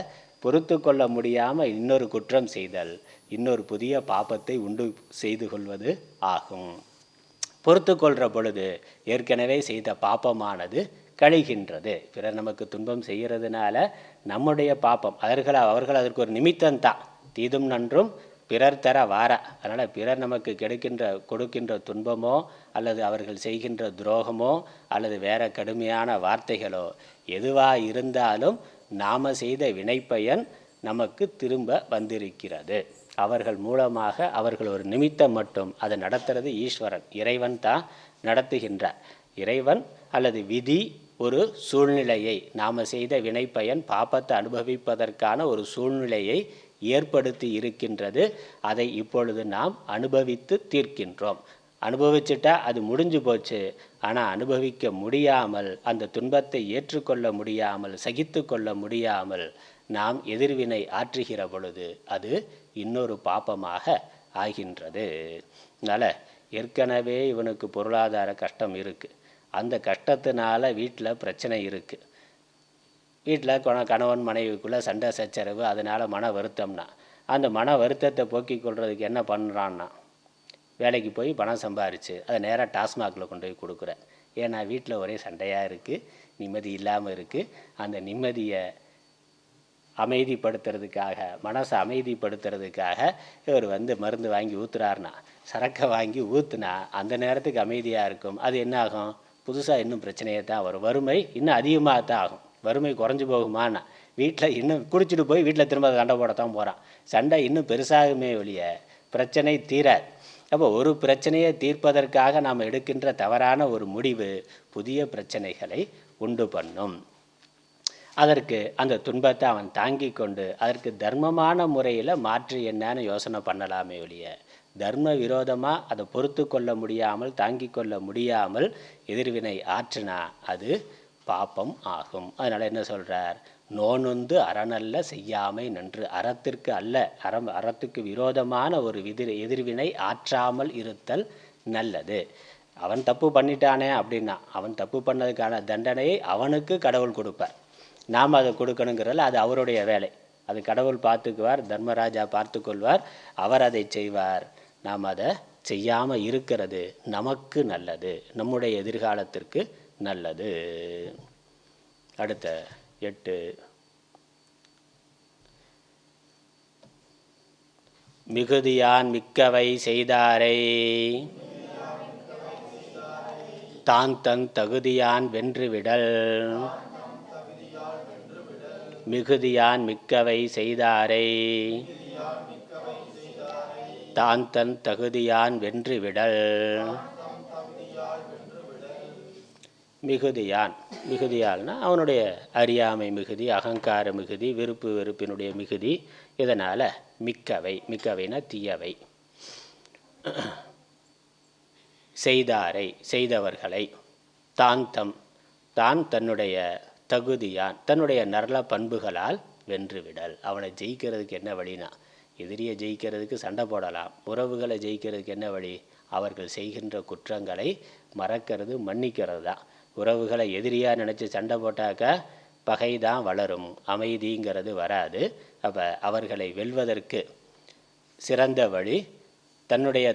பொறுத்து கொள்ள முடியாமல் இன்னொரு குற்றம் செய்தல் இன்னொரு புதிய பாப்பத்தை உண்டு செய்து கொள்வது ஆகும். பொறுத்து கொள்கிற பொழுது ஏற்கனவே செய்த பாப்பமானது கழிகின்றது. பிறர் நமக்கு துன்பம் செய்கிறதுனால நம்முடைய பாப்பம் அவர்கள் அதற்கு ஒரு நிமித்தம்தான். தீதும் நன்றும் பிறர் தர வார. அதனால் பிறர் நமக்கு கொடுக்கின்ற துன்பமோ அல்லது அவர்கள் செய்கின்ற துரோகமோ அல்லது வேற கடுமையான வார்த்தைகளோ எதுவாக இருந்தாலும் நாம் செய்த வினைப்பயன் நமக்கு திரும்ப வந்திருக்கிறது. அவர்கள் மூலமாக அவர்கள் ஒரு நிமித்தம் மட்டும். அதை நடத்துறது ஈஸ்வரன், இறைவன் தான் நடத்துகின்றார். இறைவன் அல்லது விதி ஒரு சூழ்நிலையை, நாம் செய்த வினைப்பயன் பாப்பத்தை அனுபவிப்பதற்கான ஒரு சூழ்நிலையை ஏற்படுத்தி இருக்கின்றது. அதை இப்பொழுது நாம் அனுபவித்து தீர்க்கின்றோம். அனுபவிச்சுட்டா அது முடிஞ்சு போச்சு. ஆனால் அனுபவிக்க முடியாமல், அந்த துன்பத்தை ஏற்றுக்கொள்ள முடியாமல், சகித்து கொள்ள முடியாமல் நாம் எதிர்வினை ஆற்றுகிற பொழுது அது இன்னொரு பாப்பமாக ஆகின்றது. அதனால் ஏற்கனவே இவனுக்கு பொருளாதார கஷ்டம் இருக்குது, அந்த கஷ்டத்தினால வீட்டில் பிரச்சனை இருக்குது, வீட்டில் கணவன் மனைவிக்குள்ளே சண்டை சச்சரவு, அதனால் மன வருத்தம்னா அந்த மன வருத்தத்தை போக்கிக் கொள்றதுக்கு என்ன பண்ணுறான்னா, வேலைக்கு போய் பணம் சம்பாரித்து அதை நேராக டாஸ்மாகில் கொண்டு போய் கொடுக்குறேன். ஏன்னா வீட்டில் ஒரே சண்டையாக இருக்குது, நிம்மதி இல்லாமல் இருக்குது. அந்த நிம்மதியை அமைதிப்படுத்துறதுக்காக, மனசை அமைதிப்படுத்துறதுக்காக இவர் மருந்து வாங்கி ஊற்றுறாருனா, சரக்கை வாங்கி ஊற்றுனா அந்த நேரத்துக்கு அமைதியாக இருக்கும். அது என்ன ஆகும்? புதுசாக இன்னும் பிரச்சனையே தான் வரும். வறுமை இன்னும் அதிகமாக தான் ஆகும். வறுமை குறைஞ்சி போகுமானா, வீட்டில் இன்னும் குடிச்சிட்டு போய் வீட்டில் திரும்ப சண்டை போடத்தான் போகிறான். சண்டை இன்னும் பெருசாகுமே ஒழிய பிரச்சனை தீராது. அப்போ ஒரு பிரச்சனையை தீர்ப்பதற்காக நாம் எடுக்கின்ற தவறான ஒரு முடிவு புதிய பிரச்சனைகளை உண்டு பண்ணும். அதற்கு அந்த துன்பத்தை அவன் தாங்கி கொண்டு அதற்கு தர்மமான முறையில் மாற்றி என்னன்னு யோசனை பண்ணலாமே ஒழிய தர்ம விரோதமாக அதை பொறுத்து கொள்ள முடியாமல் தாங்கி கொள்ள முடியாமல் எதிர்வினை ஆற்றினா அது பாப்பம் ஆகும். அதனால் என்ன சொல்கிறார்? நோனுந்து அறனல்ல செய்யாமை நன்று. அறத்திற்கு அல்ல, அறத்துக்கு விரோதமான ஒரு எதிர்வினை ஆற்றாமல் இருத்தல் நல்லது. அவன் தப்பு பண்ணிட்டானே அப்படின்னா அவன் தப்பு பண்ணதுக்கான தண்டனையை அவனுக்கு கடவுள் கொடுப்பார். நாம் அதை கொடுக்கணுங்கிறதில்ல, அது அவருடைய வேலை. அது கடவுள் பார்த்துக்குவார், தர்மராஜா பார்த்து கொள்வார், அவர் அதை செய்வார். நாம் அதை செய்யாமல் இருக்கிறது நமக்கு நல்லது, நம்முடைய எதிர்காலத்திற்கு நல்லது. அடுத்த 8. மிகுதியான் மிக்கவை செய்தாரை தான் தன் தகுதியான் வென்றுவிடல். மிகுதியான் மிக்கவை செய்தாரை தான் தன் தகுதியான் வென்றுவிடல். மிகுதியால்னா அவனுடைய அறியாமை மிகுதி, அகங்கார மிகுதி, விருப்பு வெறுப்பினுடைய மிகுதி. இதனால் மிக்கவைனா தீயவை. செய்தாரை செய்தவர்களை தான் தன்னுடைய தகுதியான் தன்னுடைய நல்ல பண்புகளால் வென்றுவிடல். அவனை ஜெயிக்கிறதுக்கு என்ன வழினா, எதிரியை ஜெயிக்கிறதுக்கு சண்டை போடலாம். உறவுகளை ஜெயிக்கிறதுக்கு என்ன வழி? அவர்கள் செய்கின்ற குற்றங்களை மறக்கிறது, மன்னிக்கிறது தான். உறவுகளை எதிரியாக நினச்சி சண்டை போட்டாக்கா பகை தான் வளரும், அமைதிங்கிறது வராது. அப்போ அவர்களை வெல்வதற்கு சிறந்த வழி தன்னுடைய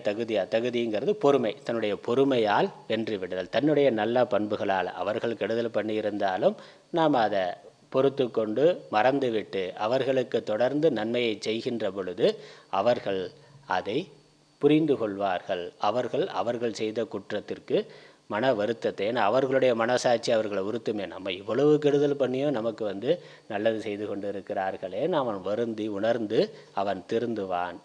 தகுதிங்கிறது பொறுமை. தன்னுடைய பொறுமையால் வென்று விடுதல். தன்னுடைய நல்ல பண்புகளால் அவர்கள் கெடுதல் பண்ணியிருந்தாலும் நாம் அதை பொறுத்து கொண்டு மறந்துவிட்டு அவர்களுக்கு தொடர்ந்து நன்மையை செய்கின்ற பொழுது அவர்கள் அதை புரிந்து கொள்வார்கள். அவர்கள் செய்த குற்றத்திற்கு மன வருத்தத்தை, ஏன்னா அவர்களுடைய மனசாட்சி அவர்களை உறுத்துமே, நம்ம இவ்வளவு கெடுதல் பண்ணியும் நமக்கு நல்லது செய்து கொண்டு இருக்கிறார்களே, அவன் வருந்தி உணர்ந்து அவன் திருந்துவான்.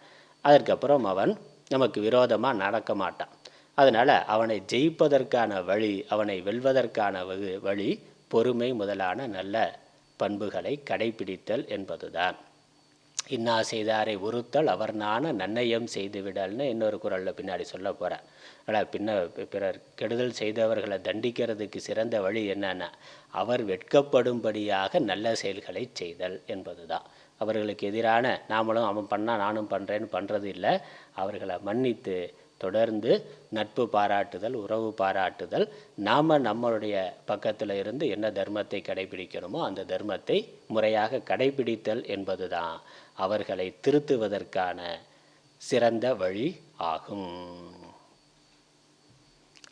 அதற்கப்புறம் அவன் நமக்கு விரோதமாக நடக்க மாட்டான். அதனால் அவனை ஜெயிப்பதற்கான வழி, அவனை வெல்வதற்கான வழி பொறுமை முதலான நல்ல பண்புகளை கடைபிடித்தல் என்பதுதான். இன்னா செய்தாரை உறுத்தல் அவர் நான நன்னயம் செய்து விடல்னு இன்னொரு குறளில் பின்னாடி சொல்ல போகிறேன். ஆனால் பிறர் கெடுதல் செய்தவர்களை தண்டிக்கிறதுக்கு சிறந்த வழி என்னன்னா அவர் வெட்கப்படும்படியாக நல்ல செயல்களை செய்தல் என்பது தான். அவர்களுக்கு எதிரான நாமளும் அவன் பண்ணால் நானும் பண்ணுறேன்னு பண்ணுறது இல்லை. அவர்களை மன்னித்து தொடர்ந்து நட்பு பாராட்டுதல், உறவு பாராட்டுதல், நாம் நம்மளுடைய பக்கத்தில் இருந்து என்ன தர்மத்தை கடைபிடிக்கணுமோ அந்த தர்மத்தை முறையாக கடைபிடித்தல் என்பது தான் அவர்களை திருத்துவதற்கான சிறந்த வழி ஆகும்.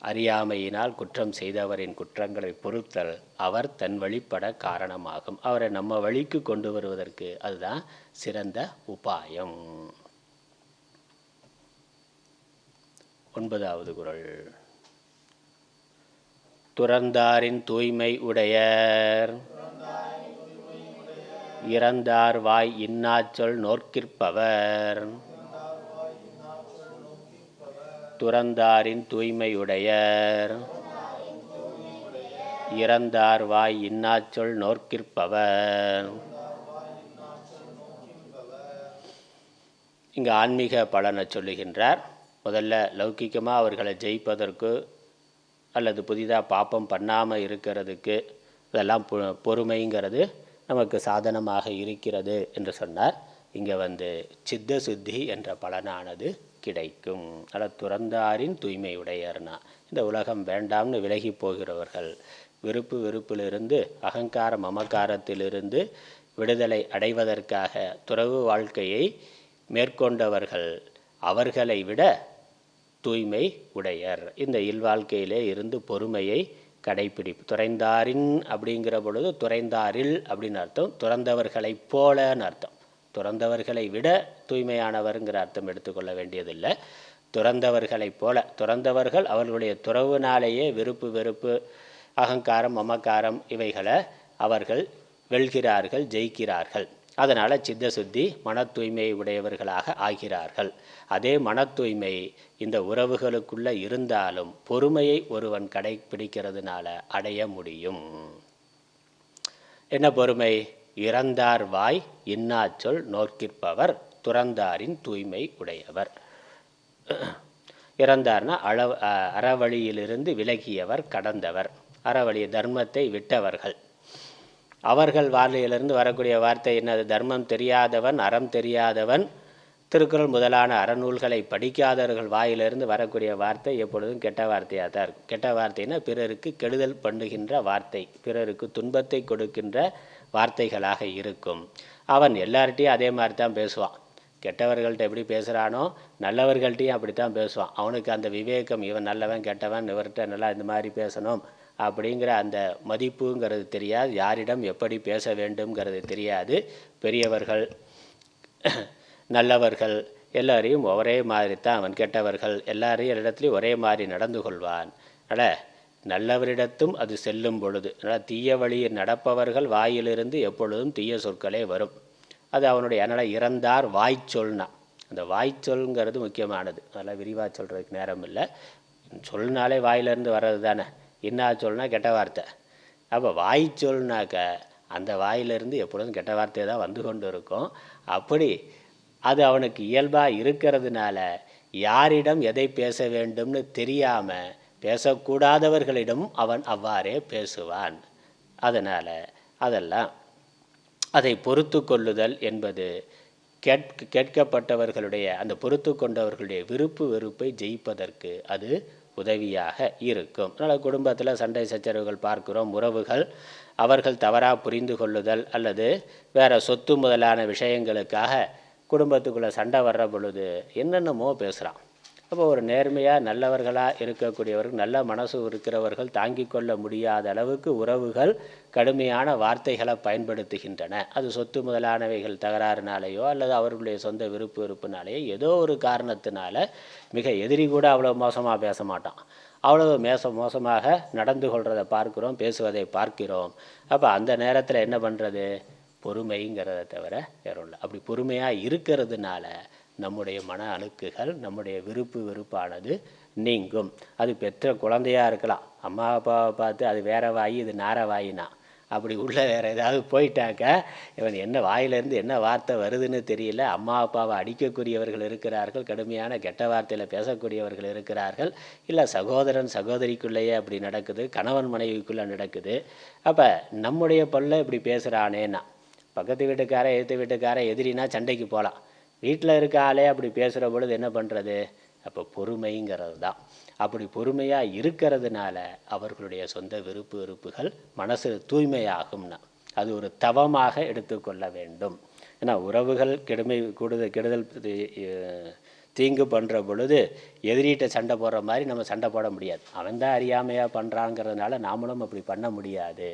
அறியாமையினால் குற்றம் செய்தவரின் குற்றங்களை பொறுத்தல் அவர் தன் வழிப்பட காரணமாகும். அவரை நம்ம வழிக்கு கொண்டு வருவதற்கு அதுதான் சிறந்த உபாயம். 9வது குறள். துறந்தாரின் தூய்மை உடையர் இறந்தார் வாய் இன்னாச்சொல் நோற்கிற்பவர். துறந்தாரின் தூய்மையுடையர் இறந்தார் வாய் இன்னாச்சொல் நோற்கிற்பவர். இங்கு ஆன்மீக பலனை சொல்லுகின்றார். முதல்ல லௌகிக்கமாக அவர்களை ஜெயிப்பதற்கு அல்லது புதிதாக பாப்பம் பண்ணாமல் இருக்கிறதுக்கு இதெல்லாம் பொறுமைங்கிறது நமக்கு சாதனமாக இருக்கிறது என்று சொன்னார். இங்கே சித்த சுத்தி என்ற பலனானது கிடைக்கும். அதில் துறந்தாரின் தூய்மையுடையர்னா இந்த உலகம் வேண்டாம்னு விலகி போகிறவர்கள், வெறுப்பிலிருந்து அகங்கார மமக்காரத்திலிருந்து விடுதலை அடைவதற்காக துறவு வாழ்க்கையை மேற்கொண்டவர்கள் அவர்களை விட தூய்மை உடையர். இந்த இல்வாழ்க்கையிலே இருந்து பொறுமையை கடைப்பிடிப்பு. துறந்தாரின் அப்படிங்கிற பொழுது துறந்தாரில் அப்படின்னு அர்த்தம், துறந்தவர்களைப் போலன்னு அர்த்தம். துறந்தவர்களை விட தூய்மையானவருங்கிற அர்த்தம் எடுத்துக்கொள்ள வேண்டியதில்லை. துறந்தவர்களைப் போல, துறந்தவர்கள் அவர்களுடைய துறவுனாலேயே விருப்பு வெறுப்பு, அகங்காரம், மமக்காரம் இவைகளை அவர்கள் வெல்கிறார்கள், ஜெயிக்கிறார்கள். அதனால் சித்த சுத்தி மன தூய்மை உடையவர்களாக ஆகிறார்கள். அதே மன தூய்மை இந்த உறவுகளுக்குள்ளே இருந்தாலும் பொறுமையை ஒருவன் கடைப்பிடிக்கிறதுனால அடைய முடியும். என்ன பொறுமை? இறந்தார் வாய் இன்னாச்சொல் நோக்கிற்பவர் துறந்தாரின் தூய்மை உடையவர். இறந்தார்னா அறவழியிலிருந்து விலகியவர், கடந்தவர், அறவழி தர்மத்தை விட்டவர்கள். அவர்கள் வார்த்தையிலிருந்து வரக்கூடிய வார்த்தை என்னது? தர்மம் தெரியாதவன், அறம் தெரியாதவன், திருக்குறள் முதலான அறநூல்களை படிக்காதவர்கள் வாயிலிருந்து வரக்கூடிய வார்த்தை எப்பொழுதும் கெட்ட வார்த்தையாக தான் இருக்கும். கெட்ட வார்த்தைன்னா பிறருக்கு கெடுதல் பண்ணுகின்ற வார்த்தை, பிறருக்கு துன்பத்தை கொடுக்கின்ற வார்த்தைகளாக இருக்கும். அவன் எல்லார்ட்டையும் அதே மாதிரி தான் பேசுவான். கெட்டவர்கள்ட்ட எப்படி பேசுகிறானோ நல்லவர்கள்ட்டையும் அப்படி தான் பேசுவான். அவனுக்கு அந்த விவேகம், இவன் நல்லவன் கெட்டவன், இவர்கிட்ட நல்லா இந்த மாதிரி பேசணும் அப்படிங்கிற அந்த மதிப்புங்கிறது தெரியாது. யாரிடம் எப்படி பேச வேண்டும்ங்கிறது தெரியாது. பெரியவர்கள், நல்லவர்கள் எல்லாரையும் ஒரே மாதிரி தான் அவன், கெட்டவர்கள் எல்லாரையும் இடத்துலையும் ஒரே மாதிரி நடந்து கொள்வான். அதனால் நல்லவரிடத்தும் அது செல்லும் பொழுது, அதனால் தீய வழியில் நடப்பவர்கள் வாயிலிருந்து எப்பொழுதும் தீய சொற்களே வரும். அது அவனுடைய, அதனால் இறந்தார் வாய்ச்சொல்னா, அந்த வாய்ச்சொல்ங்கிறது முக்கியமானது. அதெல்லாம் விரிவாக சொல்கிறதுக்கு நேரம் இல்லை. சொல்னாலே வாயிலிருந்து வர்றது தானே. இன்னா சொல்னா கெட்ட வார்த்தை. அப்போ வாய்ச்சொல்னாக்க அந்த வாயிலிருந்து எப்பொழுதும் கெட்ட வார்த்தை தான் வந்து கொண்டு இருக்கும். அப்படி அது அவனுக்கு இயல்பாக இருக்கிறதுனால யாரிடம் எதை பேச வேண்டும்னு தெரியாமல் பேசக்கூடாதவர்களிடம் அவன் அவ்வாறே பேசுவான். அதனால் அதெல்லாம் அதை பொறுத்து கொள்ளுதல் என்பது கேட்கப்பட்டவர்களுடைய அந்த பொறுத்து கொண்டவர்களுடைய விருப்பு வெறுப்பை ஜெயிப்பதற்கு அது உதவியாக இருக்கும். அதனால் குடும்பத்தில் சண்டை சச்சரவுகள் பார்க்கிறோம். உறவுகள் அவர்கள் தவறாக புரிந்து கொள்ளுதல் அல்லது வேறு சொத்து முதலான விஷயங்களுக்காக குடும்பத்துக்குள்ளே சண்டை வர்ற பொழுது என்னென்னமோ பேசுகிறான். அப்போ ஒரு நேர்மையாக நல்லவர்களாக இருக்கக்கூடியவர்கள், நல்ல மனசு இருக்கிறவர்கள் தாங்கிக் கொள்ள முடியாத அளவுக்கு உறவுகள் கடுமையான வார்த்தைகளை பயன்படுத்துகின்றன. அது சொத்து முதலானவைகள் தகராறுனாலேயோ அல்லது அவர்களுடைய சொந்த விருப்பு வெறுப்புனாலேயோ ஏதோ ஒரு காரணத்தினால, மிக எதிரி கூட அவ்வளோ மோசமாக பேச மாட்டான், அவ்வளோ மோசமாக நடந்து கொள்கிறத பார்க்குறோம், பேசுவதை பார்க்கிறோம். அப்போ அந்த நேரத்தில் என்ன பண்ணுறது? பொறுமைங்கிறத தவிர வேற ஒன்று. அப்படி பொறுமையாக இருக்கிறதுனால நம்முடைய மன அழுக்குகள், நம்முடைய விருப்பு வெறுப்பானது நீங்கும். அது பெற்ற குழந்தையாக இருக்கலாம், அம்மா அப்பாவை பார்த்து அது வேற வாயி இது நார வாயினா, அப்படி உள்ள வேறு ஏதாவது போயிட்டாக்க இவன் என்ன வாயிலேருந்து என்ன வார்த்தை வருதுன்னு தெரியல. அம்மா அப்பாவை அடிக்கக்கூடியவர்கள் இருக்கிறார்கள், கடுமையான கெட்ட வார்த்தையில் பேசக்கூடியவர்கள் இருக்கிறார்கள். இல்லை சகோதரன் சகோதரிக்குள்ளேயே அப்படி நடக்குது, கணவன் மனைவிக்குள்ளே நடக்குது. அப்போ நம்முடைய பல்ல இப்படி பேசுகிறானேன்னா, பக்கத்து வீட்டுக்கார எதிர்த்து வீட்டுக்கார எதிரினா சண்டைக்கு போகலாம், வீட்டில் இருக்க ஆளே அப்படி பேசுகிற பொழுது என்ன பண்ணுறது? அப்போ பொறுமைங்கிறது தான். அப்படி பொறுமையாக இருக்கிறதுனால அவர்களுடைய சொந்த விருப்பு வெறுப்புகள் மனசு தூய்மையாகும்னா அது ஒரு தவமாக எடுத்துக்கொள்ள வேண்டும். ஏன்னா உறவுகள் கெடுதல் தீங்கு பண்ணுற பொழுது எதிரிகிட்ட சண்டை போடுற மாதிரி நம்ம சண்டை போட முடியாது. அவன் தான் அறியாமையாக பண்ணுறாங்கிறதுனால நாமளும் அப்படி பண்ண முடியாது.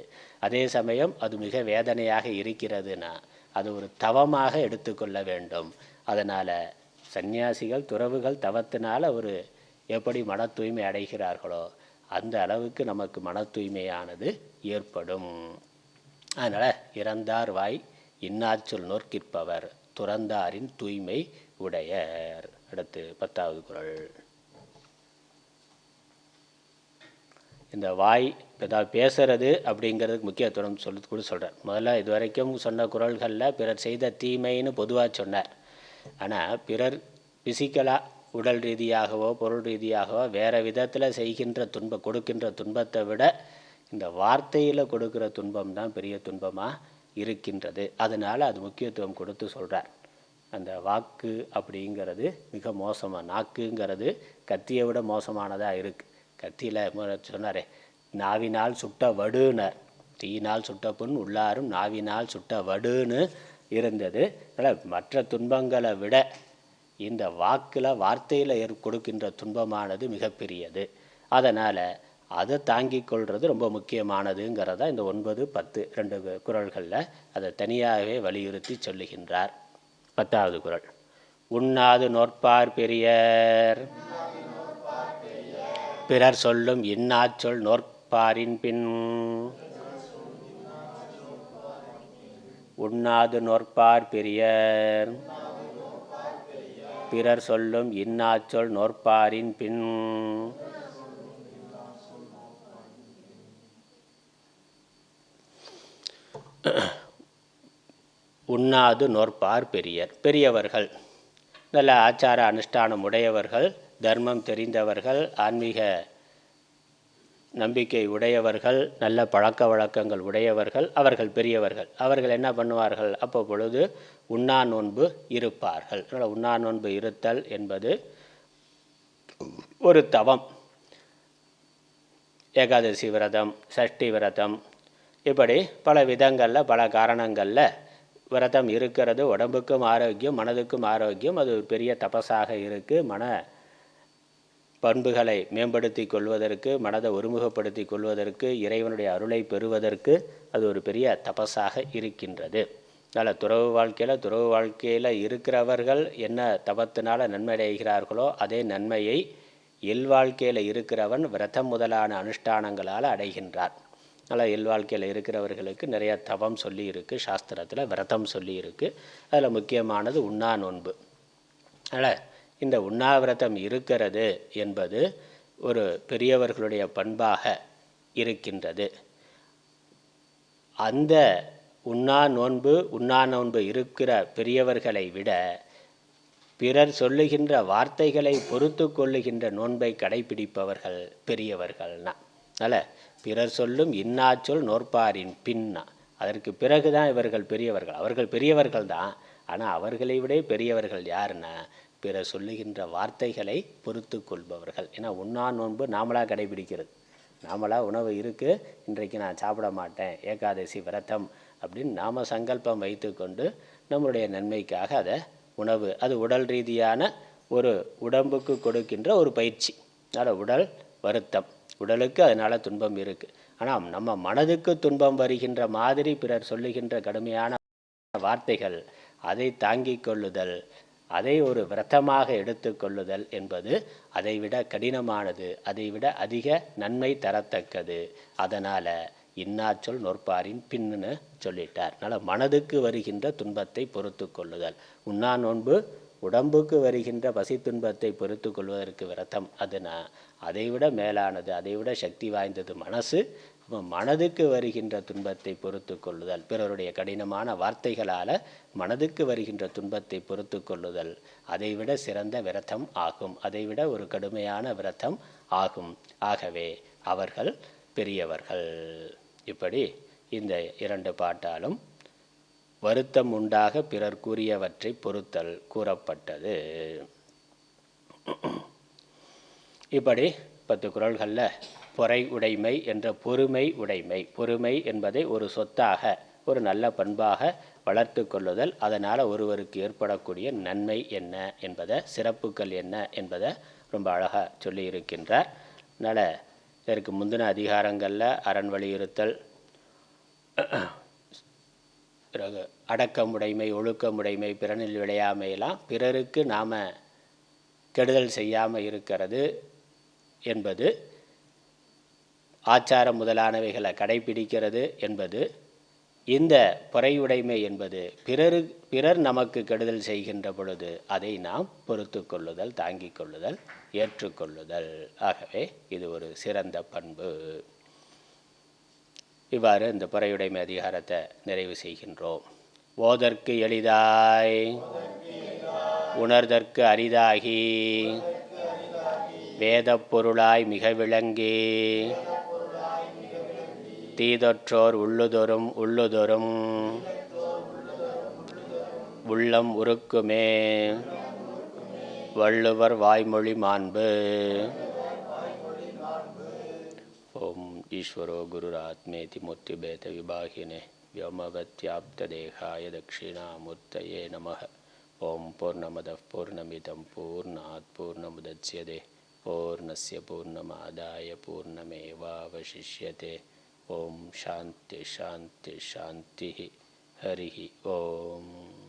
அதே சமயம் அது மிக வேதனையாக இருக்கிறதுனா அது ஒரு தவமாக எடுத்துக்கொள்ள வேண்டும். அதனால் சந்நியாசிகள் துறவுகள் தவத்தினால் ஒரு எப்படி மன தூய்மை அடைகிறார்களோ அந்த அளவுக்கு நமக்கு மன தூய்மையானது ஏற்படும். அதனால் இறந்தார் வாய் இன்னாச்சொல் நோக்கிற்பவர் துறந்தாரின் தூய்மை உடையர். அடுத்து 10வது குறள். இந்த வாய் ஏதாவது பேசுறது அப்படிங்கிறதுக்கு முக்கியத்துவம் கூட சொல்கிறார். முதல்ல இது வரைக்கும் சொன்ன குறள்களில் பிறர் செய்த தீமைன்னு பொதுவாக சொன்னார். ஆனால் பிறர் பிசிக்கலாக உடல் ரீதியாகவோ பொருள் ரீதியாகவோ வேறு விதத்தில் செய்கின்ற கொடுக்கின்ற துன்பத்தை விட இந்த வார்த்தையில் கொடுக்குற துன்பம் தான் பெரிய துன்பமாக இருக்கின்றது. அதனால் அது முக்கியத்துவம் கொடுத்து சொல்கிறார். அந்த வாக்கு அப்படிங்கிறது மிக மோசமாக, நாக்குங்கிறது கத்தியை விட மோசமானதாக இருக்குது. கத்தியில் சொன்னாரே, நாவினால் சுட்ட வடுனர், தீயினால் சுட்ட புண் உள்ளாரும் நாவினால் சுட்ட வடுன்னு இருந்தது. அதனால் மற்ற துன்பங்களை விட இந்த வார்த்தையில் கொடுக்கின்ற துன்பமானது மிகப்பெரியது. அதனால் அதை தாங்கிக் கொள்வது ரொம்ப முக்கியமானதுங்கிறதா இந்த 9, 10 2 குறள்களில் அதை தனியாகவே வலியுறுத்தி சொல்லுகின்றார். 10வது குறள். உண்ணாது நோற்பார் பெரியர், பிறர் சொல்லும் இன்னாச்சொல் நோற்பாரின் பின். உண்ணாது நோற்பார் பெரியர், பிறர் சொல்லும் இன்னாச்சொல் நோற்பாரின் பின். உண்ணாது நோற்பார் பெரியர், பெரியவர்கள், நல்ல ஆச்சார அனுஷ்டானம் உடையவர்கள், தர்மம் தெரிந்தவர்கள், ஆன்மீக நம்பிக்கை உடையவர்கள், நல்ல பழக்க வழக்கங்கள் உடையவர்கள், அவர்கள் பெரியவர்கள். அவர்கள் என்ன பண்ணுவார்கள்? அப்போ பொழுது உண்ணா நோன்பு இருப்பார்கள். அதனால் உண்ணா நோன்பு இருத்தல் என்பது ஒரு தவம். ஏகாதசி விரதம், சஷ்டி விரதம், இப்படி பல விதங்களில் பல காரணங்களில் விரதம் இருக்கிறது. உடம்புக்கும் ஆரோக்கியம், மனதுக்கும் ஆரோக்கியம். அது ஒரு பெரிய தபஸாக இருக்குது. மன பண்புகளை மேம்படுத்தி கொள்வதற்கு, மனதை ஒருமுகப்படுத்தி கொள்வதற்கு, இறைவனுடைய அருளை பெறுவதற்கு அது ஒரு பெரிய தபஸாக இருக்கின்றது. அதனால் துறவு வாழ்க்கையில் இருக்கிறவர்கள் என்ன தபத்தினால் நன்மை அடைகிறார்களோ அதே நன்மையை இல்வாழ்க்கையில் இருக்கிறவன் விரதம் முதலான அனுஷ்டானங்களால் அடைகின்றார். அதனால் இல்வாழ்க்கையில் இருக்கிறவர்களுக்கு நிறைய தவம் சொல்லி இருக்குது, சாஸ்திரத்தில் விரதம் சொல்லி இருக்குது. அதில் முக்கியமானது உண்ணா நோன்பு. அதனால் இந்த உண்ணாவிரதம் இருக்கிறது என்பது ஒரு பெரியவர்களுடைய பண்பாக இருக்கின்றது. அந்த உண்ணா நோன்பு இருக்கிற பெரியவர்களை விட பிறர் சொல்லுகின்ற வார்த்தைகளை பொறுத்து கொள்ளுகின்ற நோன்பை கடைபிடிப்பவர்கள் பெரியவர்கள்னா. அதனால் பிறர் சொல்லும் இன்னாச்சொல் நோற்பாரின் பின்னா, அதற்கு பிறகு தான் இவர்கள் பெரியவர்கள். அவர்கள் பெரியவர்கள் தான், ஆனால் அவர்களை விட பெரியவர்கள் யாருன்னா பிறர் சொல்லுகின்ற வார்த்தைகளை பொறுத்து கொள்பவர்கள். ஏன்னா உண்ணா நோன்பு நாமளாக கடைபிடிக்கிறது. நாமளாக உணவு இருக்குது, இன்றைக்கு நான் சாப்பிட மாட்டேன், ஏகாதசி விரதம் அப்படின்னு நாம் சங்கல்பம் வைத்து கொண்டு நம்முடைய நன்மைக்காக அதை உணவு, அது உடல் ரீதியான ஒரு உடம்புக்கு கொடுக்கின்ற ஒரு பயிற்சி. அதனால் உடல் வருத்தம், உடலுக்கு அதனால் துன்பம் இருக்குது. ஆனால் நம்ம மனதுக்கு துன்பம் வருகின்ற மாதிரி பிறர் சொல்லுகின்ற கடுமையான வார்த்தைகள், அதை தாங்கிக் கொள்ளுதல், அதை ஒரு விரதமாக எடுத்துக்கொள்ளுதல் என்பது அதைவிட கடினமானது, அதைவிட அதிக நன்மை தரத்தக்கது. அதனால் இன்னாச்சொல் நோற்பாரின் பின்னு சொல்லிட்டார். அதனால் மனதுக்கு வருகின்ற துன்பத்தை பொறுத்து கொள்ளுதல். உண்ணா நோன்பு உடம்புக்கு வருகின்ற பசி துன்பத்தை பொறுத்து கொள்வதற்கு விரதம். அதுனா அதைவிட மேலானது, அதைவிட சக்தி வாய்ந்தது மனசு. மனதுக்கு வருகின்ற துன்பத்தை பொறுத்து கொள்ளுதல், பிறருடைய கடினமான வார்த்தைகளால் மனதுக்கு வருகின்ற துன்பத்தை பொறுத்து கொள்ளுதல் அதைவிட சிறந்த விரதம் ஆகும், அதைவிட ஒரு கடுமையான விரதம் ஆகும். ஆகவே அவர்கள் பெரியவர்கள். இப்படி இந்த 2 பாட்டாலும் வருத்தம் உண்டாக பிறர் கூறியவற்றை பொறுத்தல் கூறப்பட்டது. இப்படி 10 குறள்களில் பொறை உடைமை என்ற பொறுமை உடைமை, பொறுமை என்பதை ஒரு சொத்தாக, ஒரு நல்ல பண்பாக வளர்த்து கொள்ளுதல், அதனால் ஒருவருக்கு ஏற்படக்கூடிய நன்மை என்ன என்பதை, சிறப்புகள் என்ன என்பதை ரொம்ப அழகாக சொல்லி இருக்கின்றார். அதனால் இதற்கு முந்தின அதிகாரங்களில் அரண் வலியுறுத்தல், பிறகு அடக்கமுடைமை, ஒழுக்கமுடைமை, பிறனில் விளையாமையெல்லாம் பிறருக்கு நாம் கெடுதல் செய்யாமல் இருக்கிறது என்பது, ஆச்சாரம் முதலானவைகளை கடைபிடிக்கிறது என்பது, இந்த பொறையுடைமை என்பது பிறர் நமக்கு கெடுதல் செய்கின்ற பொழுது அதை நாம் பொறுத்து கொள்ளுதல், தாங்கிக் கொள்ளுதல், ஏற்றுக்கொள்ளுதல். ஆகவே இது ஒரு சிறந்த பண்பு. இவ்வாறு இந்த பொறையுடைமை அதிகாரத்தை நிறைவு செய்கின்றோம். ஓதற்கு எளிதாய் உணர்தற்கு அரிதாகி வேதப் பொருளாய் மிக விளங்கி தீதொற்றோர் உள்ளுதொரும் உள்ளம் உருக்குமே வள்ளுவர் வாய்மொழி மாண்பு. ஓம் ஈஸ்வரோ குருராத்மேதி மூர்த்திபேத விபாகினே व्योमवत्याप्तदेहाय दक्षिणामूर्तये नमः. ओं पूर्णमदः पूर्णमिदं पूर्णात् पूर्णमुदच्यते பூர்ணஸ்ய பூர்ணமாதாய பூர்ணமேவாவசிஷ்யதே. ஓம் சாந்தி ஷாந்தி ஷாந்தி. ஹரி ஓம்.